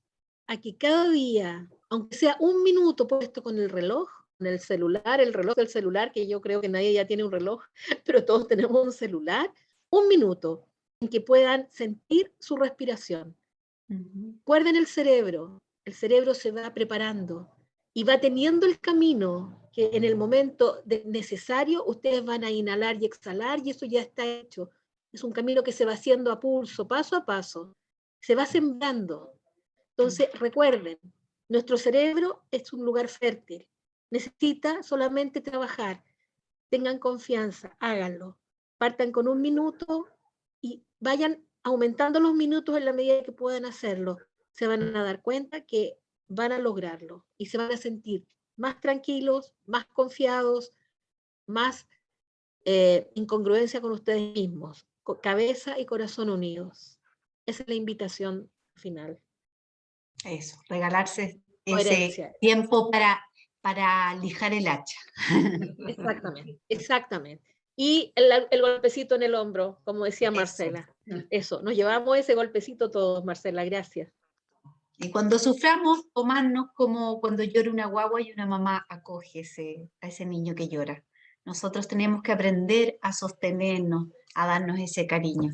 a que cada día, aunque sea un minuto puesto con el reloj, con el celular, el reloj del celular, que yo creo que nadie ya tiene un reloj, pero todos tenemos un celular, un minuto en que puedan sentir su respiración. Recuerden el cerebro se va preparando y va teniendo el camino que en el momento necesario ustedes van a inhalar y exhalar y eso ya está hecho. Es un camino que se va haciendo a pulso, paso a paso. Se va sembrando. Entonces, recuerden, nuestro cerebro es un lugar fértil. Necesita solamente trabajar. Tengan confianza, háganlo. Partan con 1 minuto y vayan aumentando los minutos en la medida que puedan hacerlo. Se van a dar cuenta que van a lograrlo y se van a sentir más tranquilos, más confiados, más en congruencia con ustedes mismos, con cabeza y corazón unidos. Esa es la invitación final. Eso, regalarse Coherencia. ese tiempo para lijar el hacha. Exactamente, exactamente. Y el golpecito en el hombro, como decía Marcela. Eso, nos llevamos ese golpecito todos, Marcela, gracias. Y cuando suframos, tomarnos como cuando llora una guagua y una mamá acoge a ese niño que llora. Nosotros tenemos que aprender a sostenernos, a darnos ese cariño,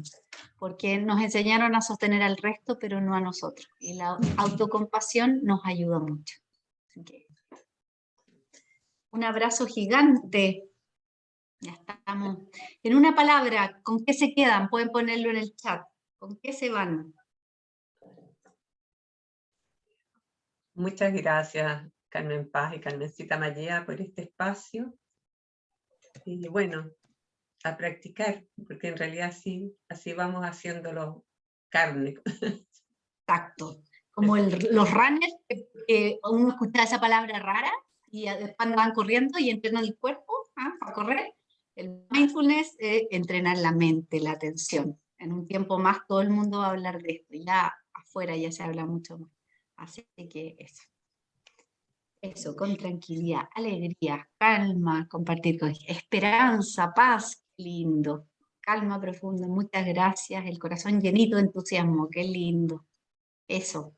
porque nos enseñaron a sostener al resto, pero no a nosotros. Y la autocompasión nos ayuda mucho. Así que, un abrazo gigante. Ya estamos. En una palabra, ¿con qué se quedan? Pueden ponerlo en el chat. ¿Con qué se van? Muchas gracias, Carmen Paz y Carmencita Mallea, por este espacio. Y bueno, a practicar, porque en realidad así vamos haciéndolo carne. Exacto. Como los runners, que uno escucha esa palabra rara y después andan corriendo y entrenan el cuerpo para correr. El mindfulness es entrenar la mente, la atención. En un tiempo más todo el mundo va a hablar de esto y ya afuera ya se habla mucho más. Así que eso, con tranquilidad, alegría, calma, compartir con esperanza, paz, lindo, calma profunda, muchas gracias, el corazón llenito de entusiasmo, qué lindo. Eso,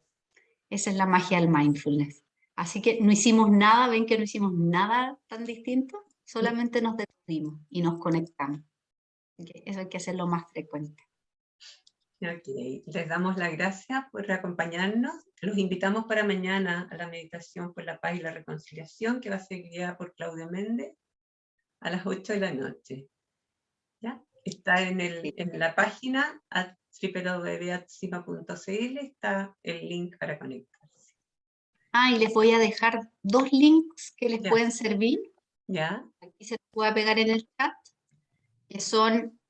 esa es la magia del mindfulness. Así que no hicimos nada, ven que no hicimos nada tan distinto, solamente nos detuvimos y nos conectamos. Eso hay que hacerlo más frecuente. Okay. Les damos las gracias por acompañarnos. Los invitamos para mañana a la meditación por la paz y la reconciliación, que va a ser guiada por Claudio Méndez a las 8 de la noche. ¿Ya? Está en la página www.atsima.cl, está el link para conectarse. Y les voy a dejar 2 links que les pueden servir. ¿Ya? Aquí se puede pegar en el chat, que son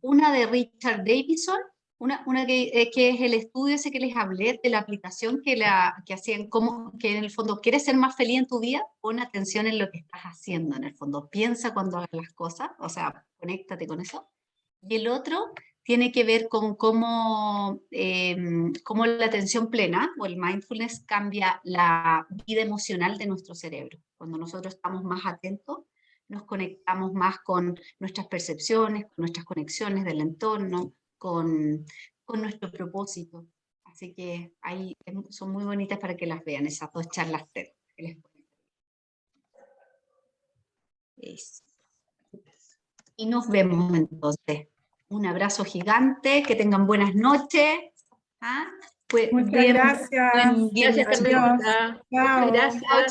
una de Richard Davidson, una que es el estudio ese que les hablé de la aplicación que hacían, que en el fondo, ¿quieres ser más feliz en tu vida? Pon atención en lo que estás haciendo, en el fondo, piensa cuando hagas las cosas, o sea, conéctate con eso. Y el otro tiene que ver con cómo la atención plena o el mindfulness cambia la vida emocional de nuestro cerebro. Cuando nosotros estamos más atentos, nos conectamos más con nuestras percepciones, con nuestras conexiones del entorno, con nuestro propósito. Así que ahí son muy bonitas para que las vean, esas 2 charlas TED. Y nos vemos entonces. Un abrazo gigante, que tengan buenas noches. Muchas gracias. Gracias, Carmelita. Muchas gracias.